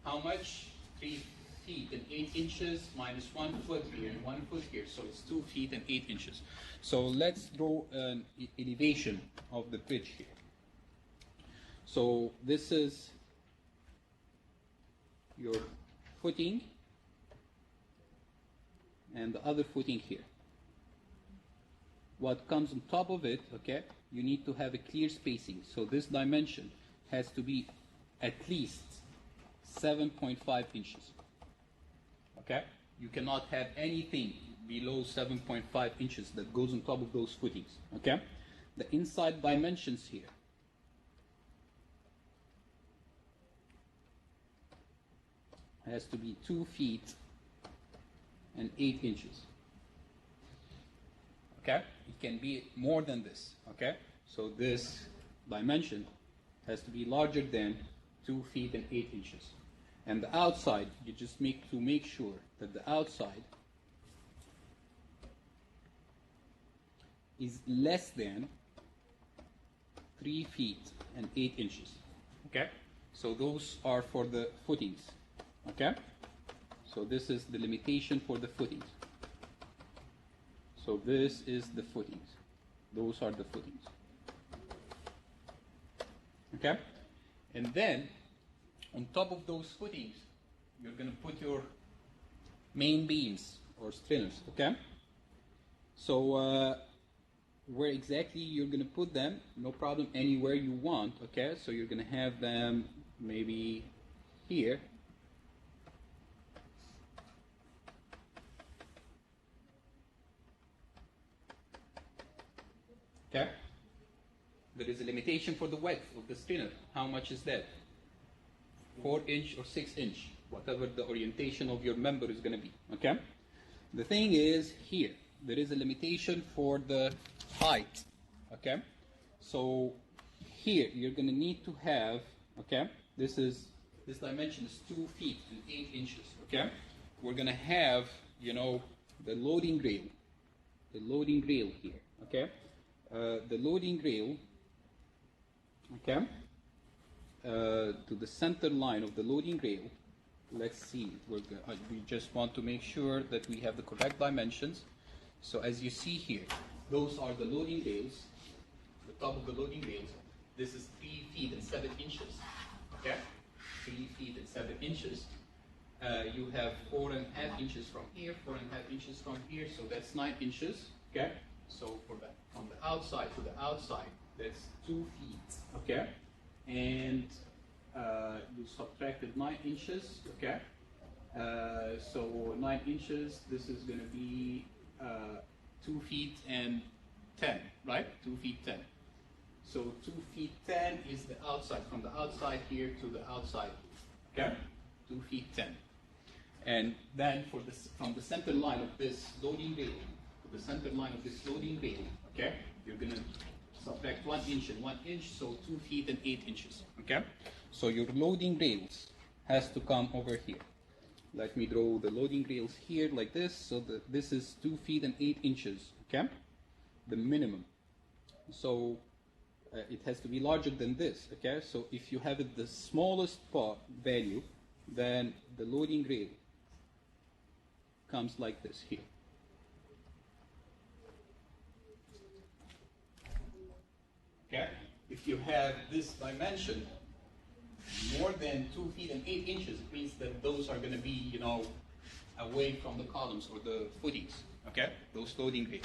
how much? 3 feet and 8 inches minus 1 foot here and 1 foot here, so it's 2 feet and 8 inches. So let's draw an elevation of the bridge here. So this is your footing and the other footing here. What comes on top of it, okay, you need to have a clear spacing. So this dimension has to be at least 7.5 inches. Okay? You cannot have anything below 7.5 inches that goes on top of those footings. Okay? The inside dimensions here has to be 2 feet and 8 inches. Okay? It can be more than this. Okay? So this dimension has to be larger than 2 feet and 8 inches. And the outside, you just make sure that the outside is less than 3 feet and 8 inches. Okay? So those are for the footings. Okay? So this is the limitation for the footings. So this is the footings. Those are the footings. Okay? And then, on top of those footings, you're going to put your main beams or spinners, okay? So where exactly you're going to put them, no problem, anywhere you want, okay? So you're going to have them maybe here. Okay? There is a limitation for the width of the spinner. How much is that? 4 inch or 6 inch, whatever the orientation of your member is going to be. Okay? The thing is here, there is a limitation for the height. Okay? So here you're going to need to have, okay, this dimension is 2 feet and 8 inches. Okay? We're going to have, the loading rail here. Okay? The loading rail, okay, to the center line of the loading rail. Let's see, we just want to make sure that we have the correct dimensions. So as you see here, those are the loading rails, the top of the loading rails. This is 3 feet and 7 inches, okay? 3 feet and 7 inches. You have 4.5 inches from here, 4.5 inches from here, so that's 9 inches, okay? So from the outside to the outside, that's 2 feet, okay? And you subtracted 9 inches, okay? So 9 inches, this is going to be 2 feet and 10, right? 2 feet 10. So 2 feet 10 is the outside, from the outside here to the outside, okay? 2 feet 10. And then from the center line of this loading rail to the center line of this loading rail, okay? You're going to subtract 1 inch and 1 inch, so 2 feet and 8 inches, okay? So your loading rails has to come over here. Let me draw the loading rails here like this, so that this is 2 feet and 8 inches, okay? The minimum. So it has to be larger than this, okay? So if you have it the smallest part value, then the loading rail comes like this here. Okay? If you have this dimension more than 2 feet and 8 inches, it means that those are going to be, you know, away from the columns or the footings, okay? Those loading rails.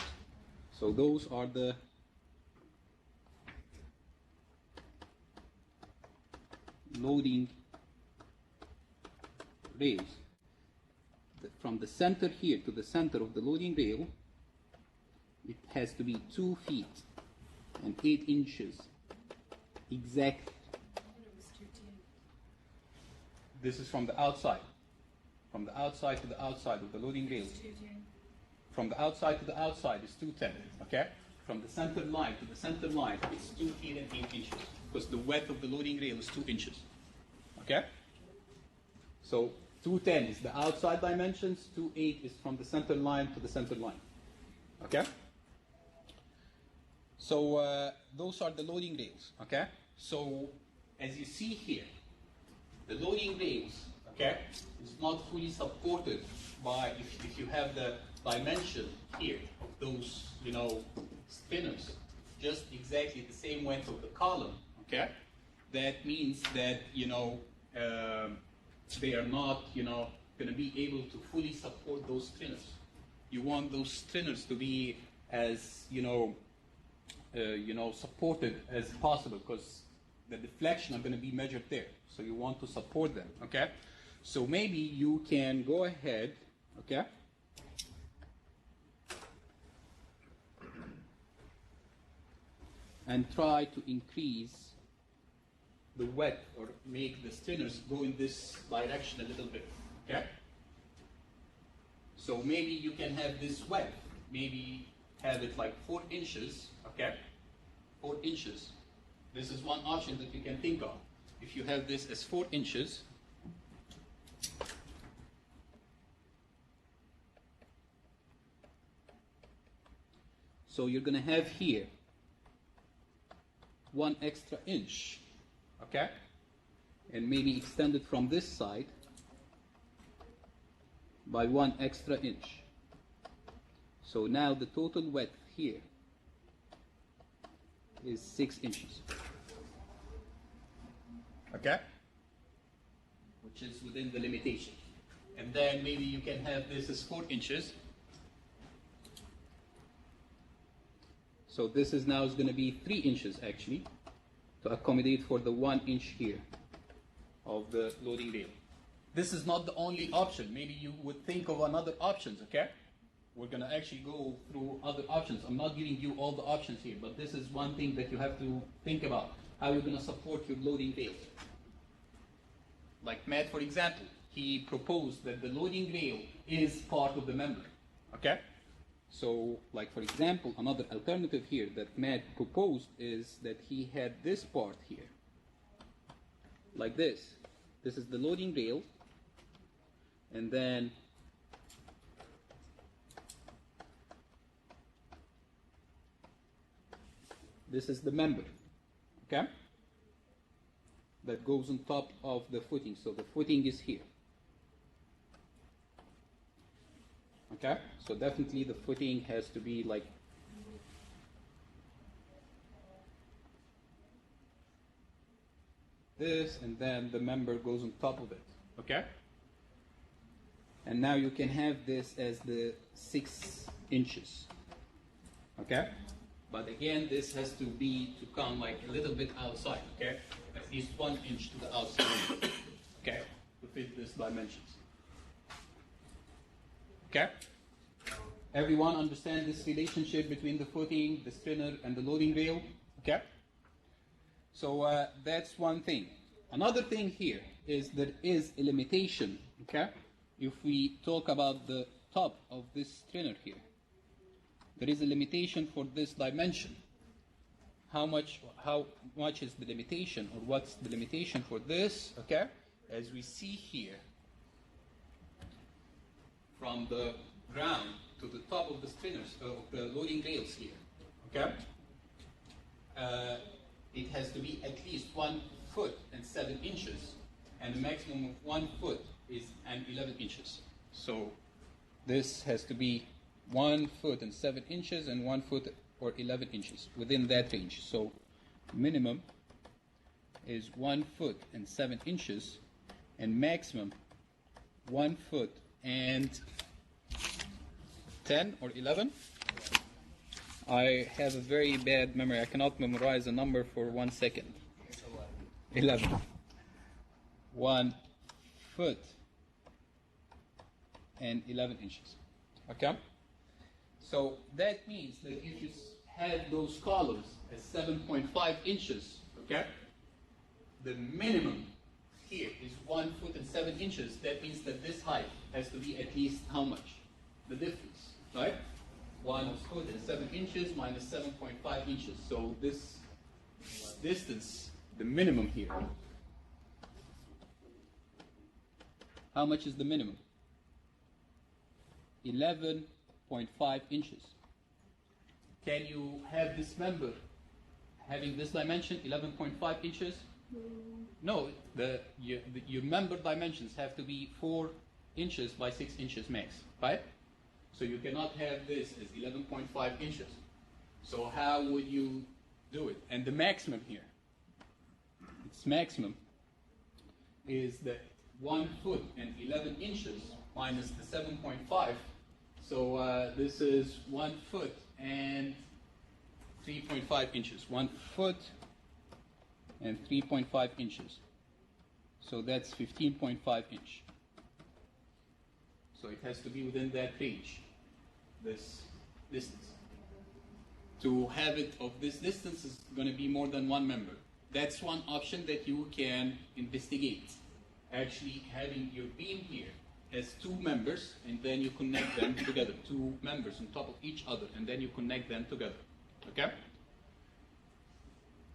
So those are the loading rails. From the center here to the center of the loading rail, it has to be 2 feet and 8 inches exact. This is from the outside. From the outside to the outside of the loading rail. From the outside to the outside is 210, okay? From the center line to the center line, it's 2 feet and 8 inches, because the width of the loading rail is 2 inches, okay? So 210 is the outside dimensions, 28 is from the center line to the center line, okay? So those are the loading rails, okay? So as you see here, the loading rails, okay, is not fully supported by, if you have the dimension here of those, you know, spinners, just exactly the same width of the column, okay, that means that, you know, they are not, you know, going to be able to fully support those spinners. You want those spinners to be as, you know, supported as possible, because the deflection are going to be measured there. So you want to support them, okay? So maybe you can go ahead, okay? And try to increase the width or make the spinners go in this direction a little bit, okay? So maybe you can have this width, maybe have it like 4 inches, okay? 4 inches. This is one option that you can think of. If you have this as 4 inches, so you're going to have here 1 extra inch, okay? And maybe extend it from this side by 1 extra inch. So now the total width here is 6 inches. Okay? Which is within the limitation. And then maybe you can have this as 4 inches. So this is now going to be 3 inches actually, to accommodate for the 1 inch here of the loading rail. This is not the only option. Maybe you would think of another options, okay? We're going to actually go through other options. I'm not giving you all the options here, but this is one thing that you have to think about. How you're going to support your loading rail. Like Matt, for example, he proposed that the loading rail is part of the member, okay? So, like for example, another alternative here that Matt proposed is that he had this part here, like this. This is the loading rail, and then this is the member, okay? that goes on top of the footing. So the footing is here. Okay, so definitely the footing has to be like this, and then the member goes on top of it. Okay, and now you can have this as the 6 inches. Okay, but again, this has to come like a little bit outside. Okay, at least 1 inch to the outside. Okay, to fit this dimensions. Okay, everyone understand this relationship between the footing, the spinner, and the loading rail? Okay, so that's one thing. Another thing here is there is a limitation. Okay, if we talk about the top of this strainer here, there is a limitation for this dimension. How much is the limitation, or what's the limitation for this? Okay, as we see here, from the ground to the top of the spinners, of the loading rails here, okay? It has to be at least 1 foot and 7 inches, and the maximum of 1 foot is 11 inches. So this has to be 1 foot and 7 inches and 1 foot or 11 inches within that range. So minimum is 1 foot and 7 inches, and maximum 1 foot and 10 or 11. I have a very bad memory. I cannot memorize a number for 1 second. 11. 1 foot and 11 inches. Okay? So that means that if you have those columns as 7.5 inches, okay, the minimum here is 1 foot and 7 inches. That means that this height has to be at least how much? The difference, right? 1 foot and 7 inches minus 7.5 inches. So this distance, the minimum here, how much is the minimum? 11.5 inches. Can you have this member having this dimension, 11.5 inches? No, your member dimensions have to be 4 inches by 6 inches max, right? So you cannot have this as 11.5 inches. So how would you do it? And the maximum here, its maximum is the 1 foot and 11 inches minus the 7.5. So this is 1 foot and 3.5 inches. 1 foot and 3.5 inches. So that's 15.5 inch. So it has to be within that range, this distance. To have it of this distance is going to be more than 1 member. That's one option that you can investigate. Actually having your beam here as 2 members, and then you connect them together. 2 members on top of each other, and then you connect them together. Okay?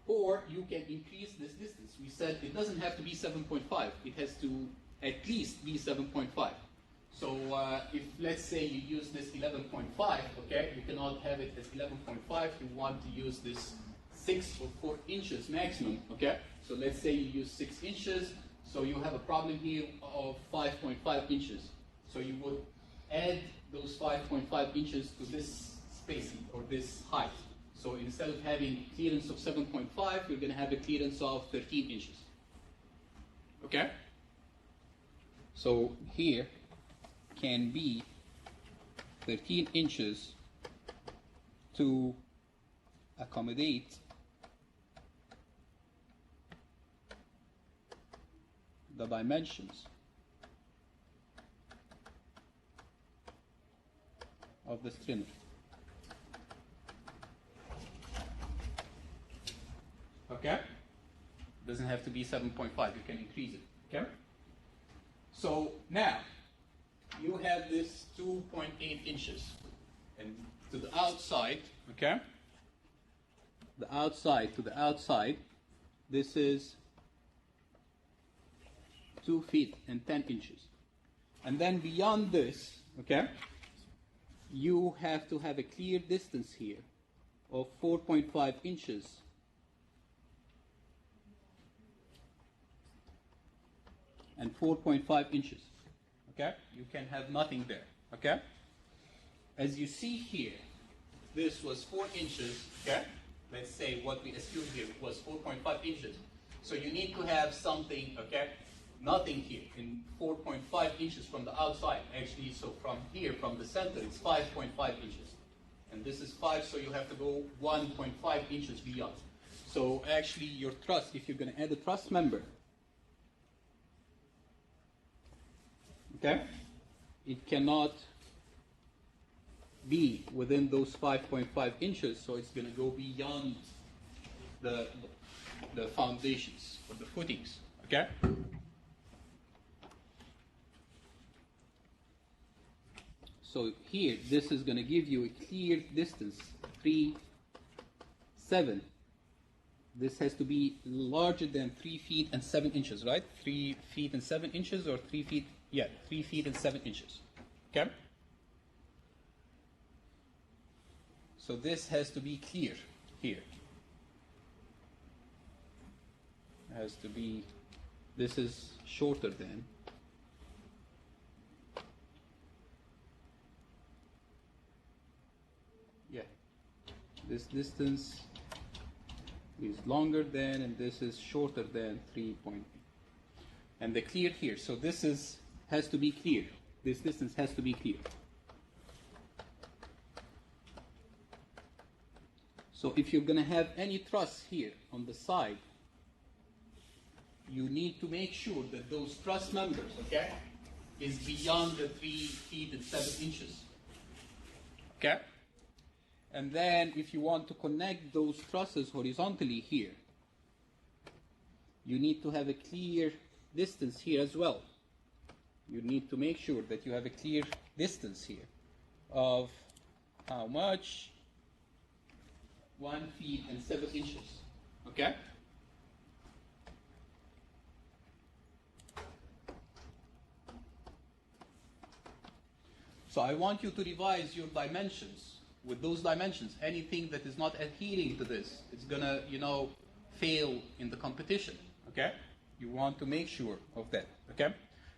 Or you can increase this distance. We said it doesn't have to be 7.5. It has to at least be 7.5. So if, let's say, you use this 11.5, okay, you cannot have it as 11.5. You want to use this 6 or 4 inches maximum, okay? So let's say you use 6 inches. So you have a problem here of 5.5 inches. So you would add those 5.5 inches to this spacing or this height. So instead of having clearance of 7.5, you're going to have a clearance of 13 inches. Okay? So here can be 13 inches to accommodate the dimensions of the strainer. Okay? Doesn't have to be 7.5, you can increase it. Okay? So now you have this 2.8 inches, and to the outside, okay? The outside to the outside, this is 2 feet and 10 inches. And then beyond this, okay, you have to have a clear distance here of 4.5 inches and 4.5 inches. Okay? You can have nothing there. Okay? As you see here, this was 4 inches. Okay? Let's say what we assumed here was 4.5 inches. So you need to have something, okay? Nothing here in 4.5 inches from the outside. Actually, so from here, from the center, it's 5.5 inches. And this is 5, so you have to go 1.5 inches beyond. So actually, your truss, if you're going to add a truss member, okay, it cannot be within those 5.5 inches, so it's going to go beyond the foundations or the footings, okay? So here, this is going to give you a clear distance, 3, 7. This has to be larger than 3 feet and 7 inches, right? 3 feet and 7 inches, or 3 feet, yeah, 3 feet and 7 inches, okay? So this has to be clear here. It has to be, this is shorter than. Yeah, this distance is longer than, and this is shorter than 3 point. And the clear here, so this has to be clear. This distance has to be clear. So if you're going to have any truss here on the side, you need to make sure that those truss members, okay, is beyond the 3 feet and 7 inches. Okay? And then if you want to connect those trusses horizontally here, you need to have a clear distance here as well. You need to make sure that you have a clear distance here of how much? 1 feet and 7 inches. Okay? So I want you to revise your dimensions. With those dimensions, anything that is not adhering to this, it's gonna, fail in the competition. Okay? You want to make sure of that. Okay?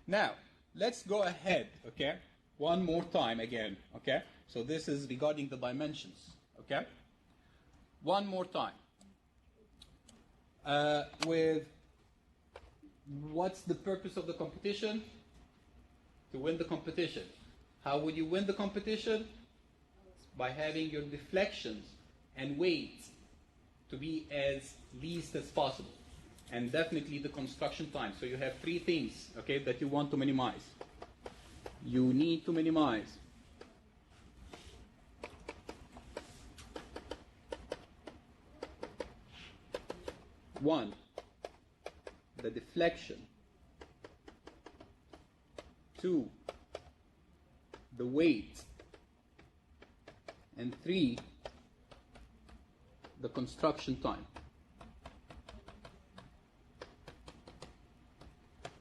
Now, let's go ahead. Okay? One more time again. Okay? So this is regarding the dimensions. Okay? One more time. With what's the purpose of the competition? To win the competition. How would you win the competition? By having your deflections and weight to be as least as possible. And definitely the construction time. So you have 3 things, okay, that you want to minimize. You need to minimize one, the deflection. 2, the weight. And 3, the construction time.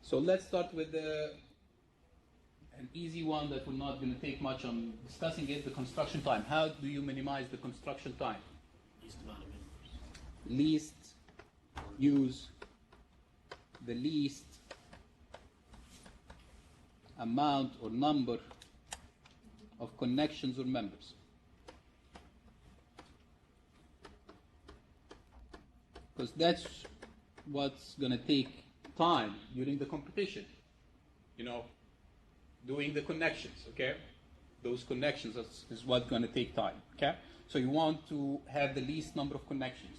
So let's start with an easy one that we're not going to take much on discussing it, the construction time. How do you minimize the construction time? Least amount of members. Least, use the least amount or number of connections or members. Because that's what's going to take time during the competition. Doing the connections, okay? Those connections is what's going to take time, okay? So you want to have the least number of connections.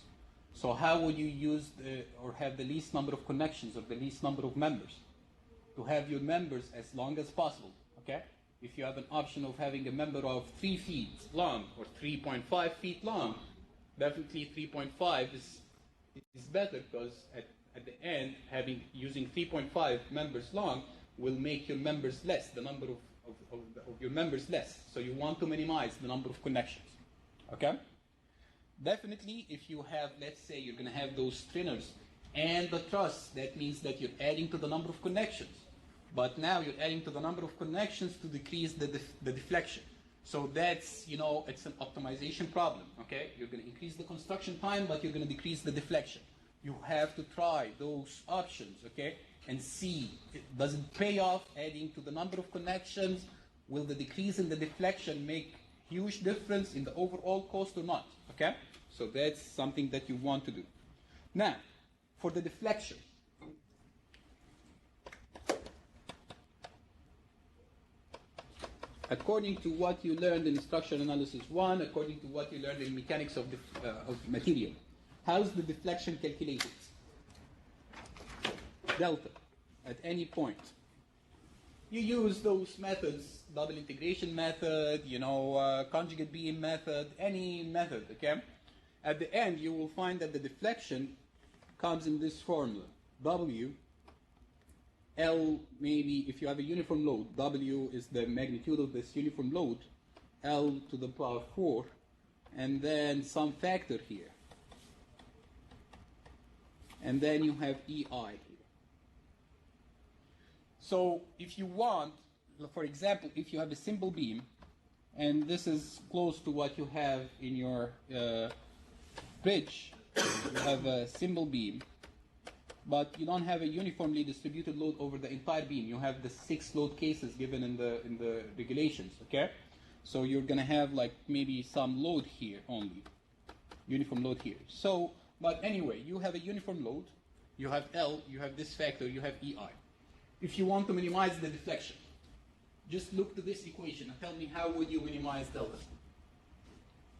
So how would you use or have the least number of connections or the least number of members? To have your members as long as possible, okay? If you have an option of having a member of 3 feet long or 3.5 feet long, definitely 3.5 is better, because at the end, using 3.5 members long will make your members less, the number of your members less. So you want to minimize the number of connections, okay? Definitely, if you have, let's say you're going to have those strainers and the truss, that means that you're adding to the number of connections. But now you're adding to the number of connections to decrease the deflection. So that's, it's an optimization problem, okay? You're going to increase the construction time, but you're going to decrease the deflection. You have to try those options, okay, and see, does it pay off adding to the number of connections? Will the decrease in the deflection make huge difference in the overall cost or not, okay? So that's something that you want to do. Now, for the deflection, according to what you learned in Structural Analysis 1, according to what you learned in Mechanics of Material, how's the deflection calculated? Delta, at any point. You use those methods, double integration method, conjugate beam method, any method, okay? At the end, you will find that the deflection comes in this formula. W, L, maybe if you have a uniform load, W is the magnitude of this uniform load, L to the power 4, and then some factor here. And then you have EI here. So if you want, for example, if you have a simple beam, and this is close to what you have in your bridge, you have a simple beam, but you don't have a uniformly distributed load over the entire beam. You have the 6 load cases given in the regulations, okay? So you're going to have like maybe some load here only, uniform load here. So, but anyway, you have a uniform load, you have L, you have this factor, you have EI. If you want to minimize the deflection, just look to this equation and tell me how would you minimize delta.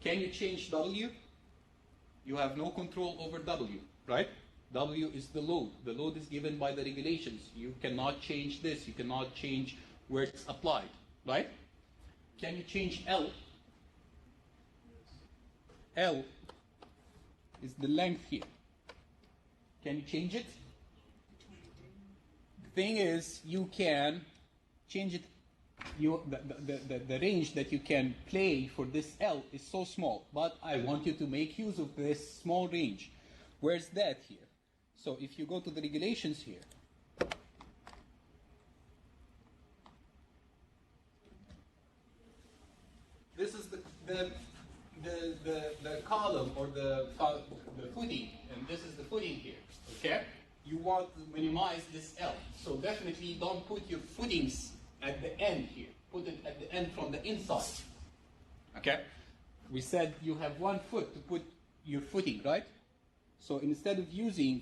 Can you change W? You have no control over W, right? W is the load. The load is given by the regulations. You cannot change this. You cannot change where it's applied, right? Can you change L? L is the length here. Can you change it? The thing is, you can change it. The range that you can play for this L is so small, but I want you to make use of this small range. Where's that here? So if you go to the regulations here, this is the column or the footing, and this is the footing here, okay? You want to minimize this L. So definitely don't put your footings at the end here. Put it at the end from the inside, okay? We said you have 1 foot to put your footing, right? So instead of using,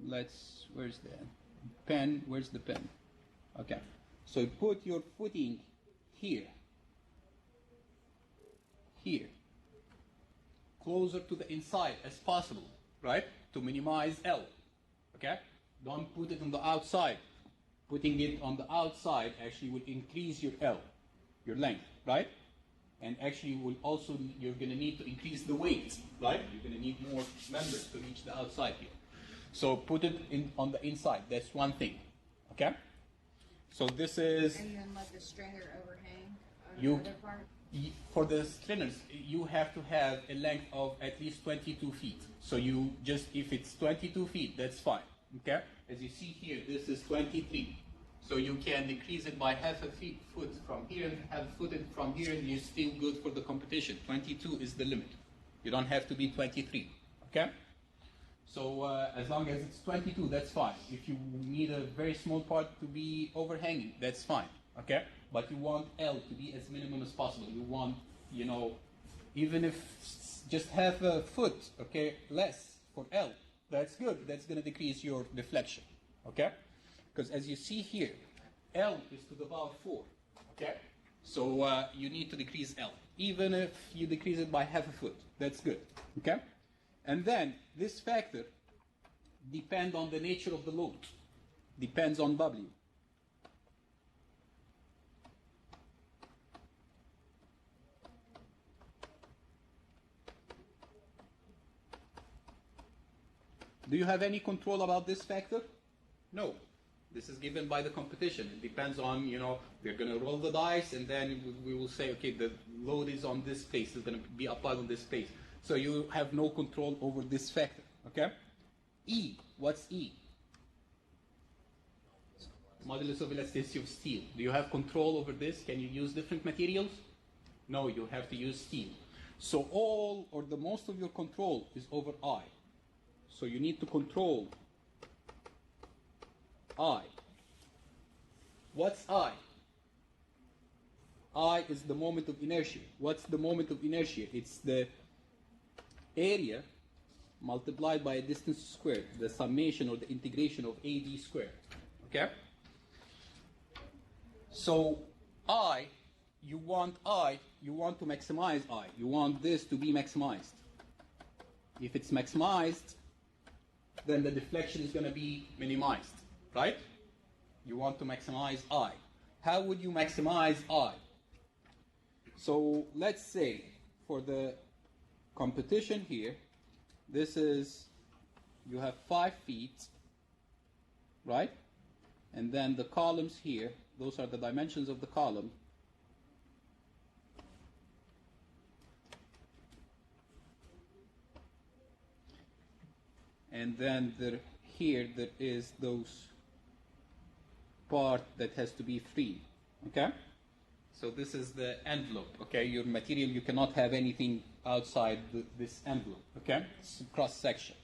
where's the pen? Where's the pen? Okay. So you put your footing here, closer to the inside as possible, right? To minimize L, okay? Don't put it on the outside. Putting it on the outside actually will increase your L, your length, right? And actually will also, you're going to need to increase the weight, right? You're going to need more members to reach the outside here. So put it on the inside. That's one thing, okay? So this is... And then let the stringer overhang on You- the other part? For the stringers, you have to have a length of at least 22 feet. So you just, if it's 22 feet, that's fine, okay? As you see here, this is 23. So you can decrease it by half a foot from here and half a foot from here, and you're still good for the competition. 22 is the limit. You don't have to be 23, okay? So as long as it's 22, that's fine. If you need a very small part to be overhanging, that's fine, okay? But you want L to be as minimum as possible. You want, even if just half a foot, okay, less for L, that's good. That's going to decrease your deflection, okay? Because as you see here, L is to the power 4, okay? So you need to decrease L. Even if you decrease it by half a foot, that's good, okay? And then this factor depends on the nature of the load, depends on W. Do you have any control about this factor? No. This is given by the competition. It depends on, they're going to roll the dice, and then we will say, okay, the load is on this space, it's going to be applied on this space. So you have no control over this factor, okay? E, what's E? Modulus of elasticity of steel. Do you have control over this? Can you use different materials? No, you have to use steel. So all or the most of your control is over I. So you need to control I. What's I? I is the moment of inertia. What's the moment of inertia? It's the area multiplied by a distance squared, the summation or the integration of AD squared. Okay? So you want to maximize I. You want this to be maximized. If it's maximized, then the deflection is going to be minimized, right? You want to maximize I. How would you maximize I? So let's say for the competition here, this is, you have 5 feet, right? And then the columns here, those are the dimensions of the column. And then here there is those part that has to be free, okay? So this is the envelope, okay? Your material, you cannot have anything outside this envelope, okay? It's cross section.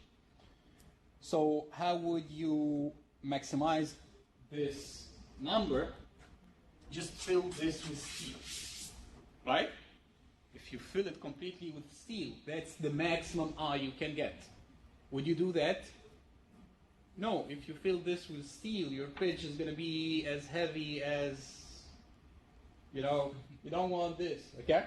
So how would you maximize this number? Just fill this with steel, right? If you fill it completely with steel, that's the maximum I you can get. Would you do that? No, if you fill this with steel, your pitch is going to be as heavy as, you don't want this, okay?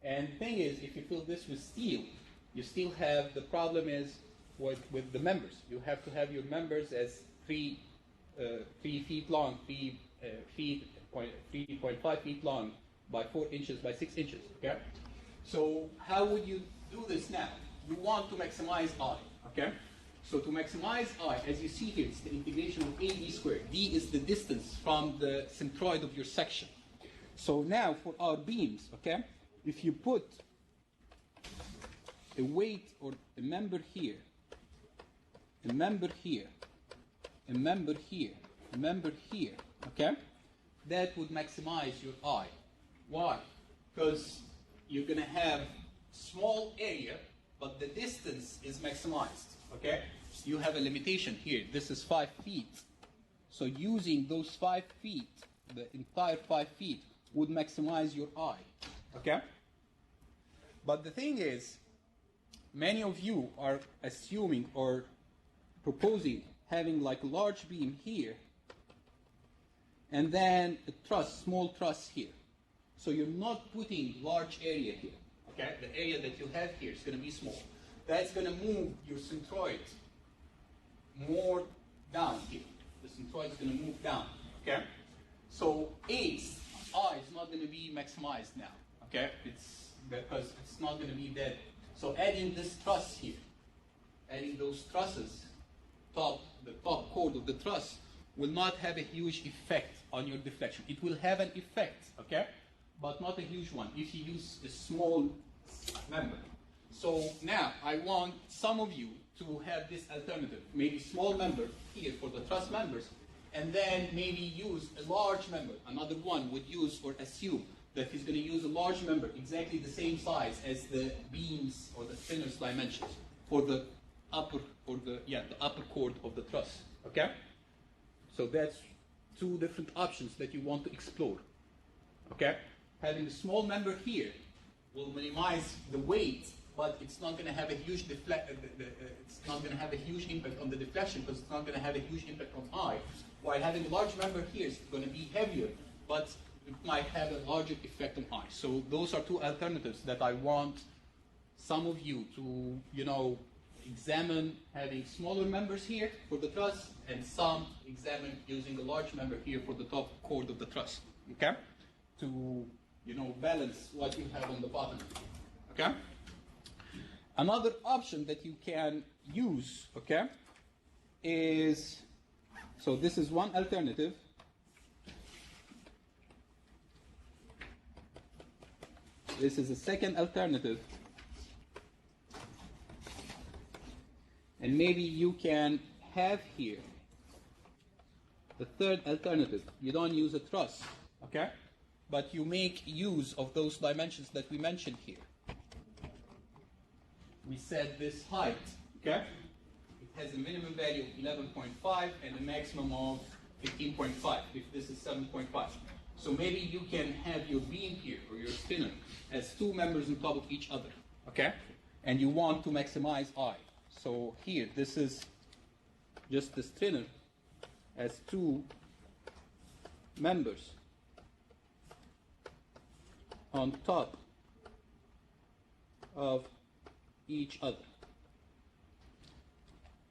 And the thing is, if you fill this with steel, you still have, the problem is with the members. You have to have your members as 3 feet long, 3.5 feet long by 4 inches by 6 inches, okay? So how would you do this now? You want to maximize I, okay? So to maximize I, as you see here, it's the integration of AD squared. D is the distance from the centroid of your section. So now for our beams, okay, if you put a weight or a member here, a member here, a member here, a member here, okay, that would maximize your I. Why? Because you're going to have small area, but the distance is maximized, okay? You have a limitation here. This is 5 feet. So using those 5 feet, the entire 5 feet, would maximize your I, okay? But the thing is, many of you are assuming or proposing having like a large beam here, and then a truss, small truss here. So you're not putting large area here, okay? The area that you have here is going to be small. That's going to move your centroid more down here. The centroid is going to move down, okay? So I is not going to be maximized now, okay? It's because it's not going to be dead. So adding this truss here, adding those trusses, the top chord of the truss, will not have a huge effect on your deflection. It will have an effect, okay? But not a huge one if you use a small member. So now I want some of you to have this alternative, maybe small member here for the truss members, and then maybe use a large member. Another one would use or assume that he's going to use a large member exactly the same size as the beams or the thinners dimensions for the upper or the upper chord of the truss. Okay? So that's 2 different options that you want to explore. Okay? Having a small member here will minimize the weight, but it's not going to have a huge it's not going to have a huge impact on the deflection because it's not going to have a huge impact on I. While having a large member here is going to be heavier, but it might have a larger effect on I. So those are 2 alternatives that I want some of you to, examine having smaller members here for the truss, and some examine using a large member here for the top chord of the truss. Okay? To, balance what you have on the bottom. Okay? Another option that you can use, okay, is, so this is one alternative. This is a second alternative. And maybe you can have here the third alternative. You don't use a truss, okay? But you make use of those dimensions that we mentioned here. We said this height, okay? has a minimum value of 11.5 and a maximum of 15.5, if this is 7.5. So maybe you can have your beam here, or your spinner, as two members on top of each other, okay? And you want to maximize I. So here, this is just the spinner as two members on top of each other.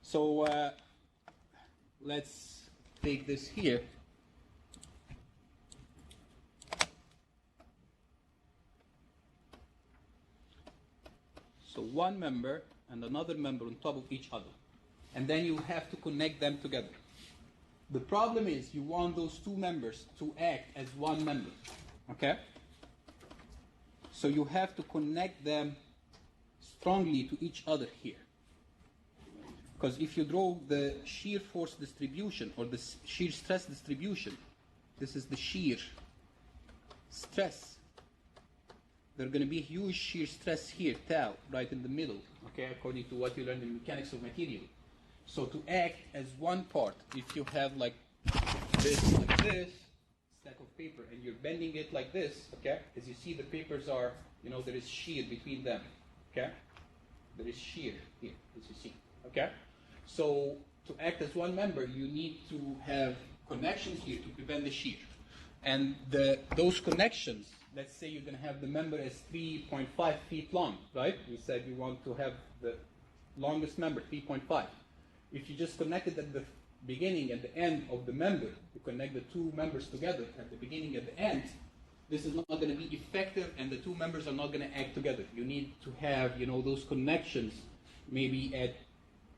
So let's take this here. So one member and another member on top of each other. And then you have to connect them together. The problem is you want those two members to act as one member. Okay? So you have to connect them strongly to each other here. Because if you draw the shear force distribution or the shear stress distribution, this is the shear stress. There's going to be huge shear stress here, tau, right in the middle, okay, according to what you learned in mechanics of material. So to act as one part, if you have like this, stack of paper, and you're bending it like this, okay, as you see the papers are, there is shear between them, okay? There is shear here, as you see, okay? So to act as one member, you need to have connections here to prevent the shear. And those connections, let's say you're going to have the member as 3.5 feet long, right? We said you want to have the longest member, 3.5. If you just connect it at the beginning and the end of the member, you connect the two members together at the beginning and the end, this is not going to be effective and the two members are not going to act together. You need to have, those connections maybe at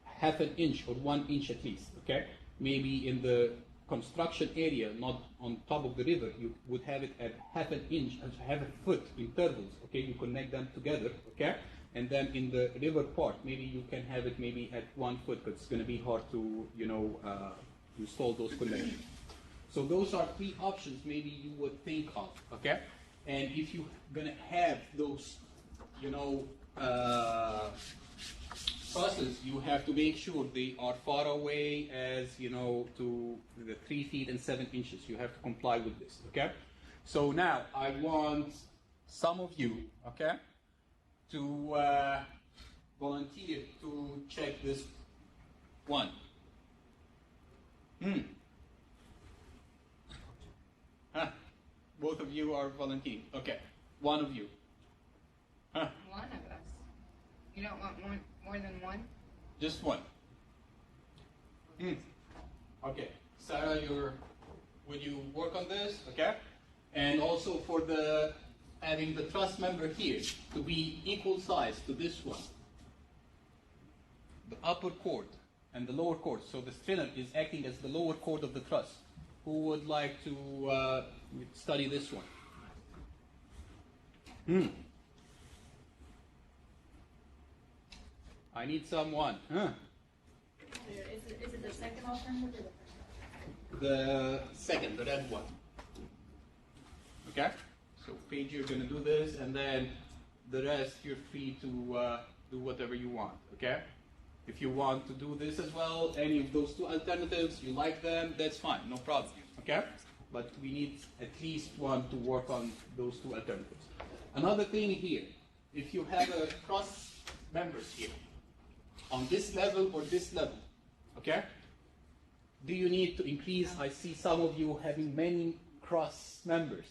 half an inch or 1 inch at least, okay? Maybe in the construction area, not on top of the river, you would have it at half an inch, half a foot intervals, okay? You connect them together, okay? And then in the river part, maybe you can have it maybe at 1 foot, because it's going to be hard to, install those connections. So those are three options maybe you would think of, okay? And if you're going to have those, trusses, you have to make sure they are far away as, to the 3 feet and 7 inches. You have to comply with this, okay? So now I want some of you, okay, to volunteer to check this one. Both of you are volunteering. Okay. One of you. One of us. You don't want more than one? Just one. Okay. Sarah, would you work on this? Okay. And also for having the truss member here to be equal size to this one. The upper chord and the lower chord. So the spinner is acting as the lower chord of the truss. Who would like to study this one? I need someone. Is it the second alternative or The second, the red one. Okay? So Paige, you're going to do this, and then the rest you're free to do whatever you want. Okay? If you want to do this as well, any of those two alternatives, you like them, that's fine, no problem. Okay? But we need at least one to work on those two alternatives. Another thing here, if you have a cross members here, on this level or this level, okay? Do you need to increase? I see some of you having many cross members.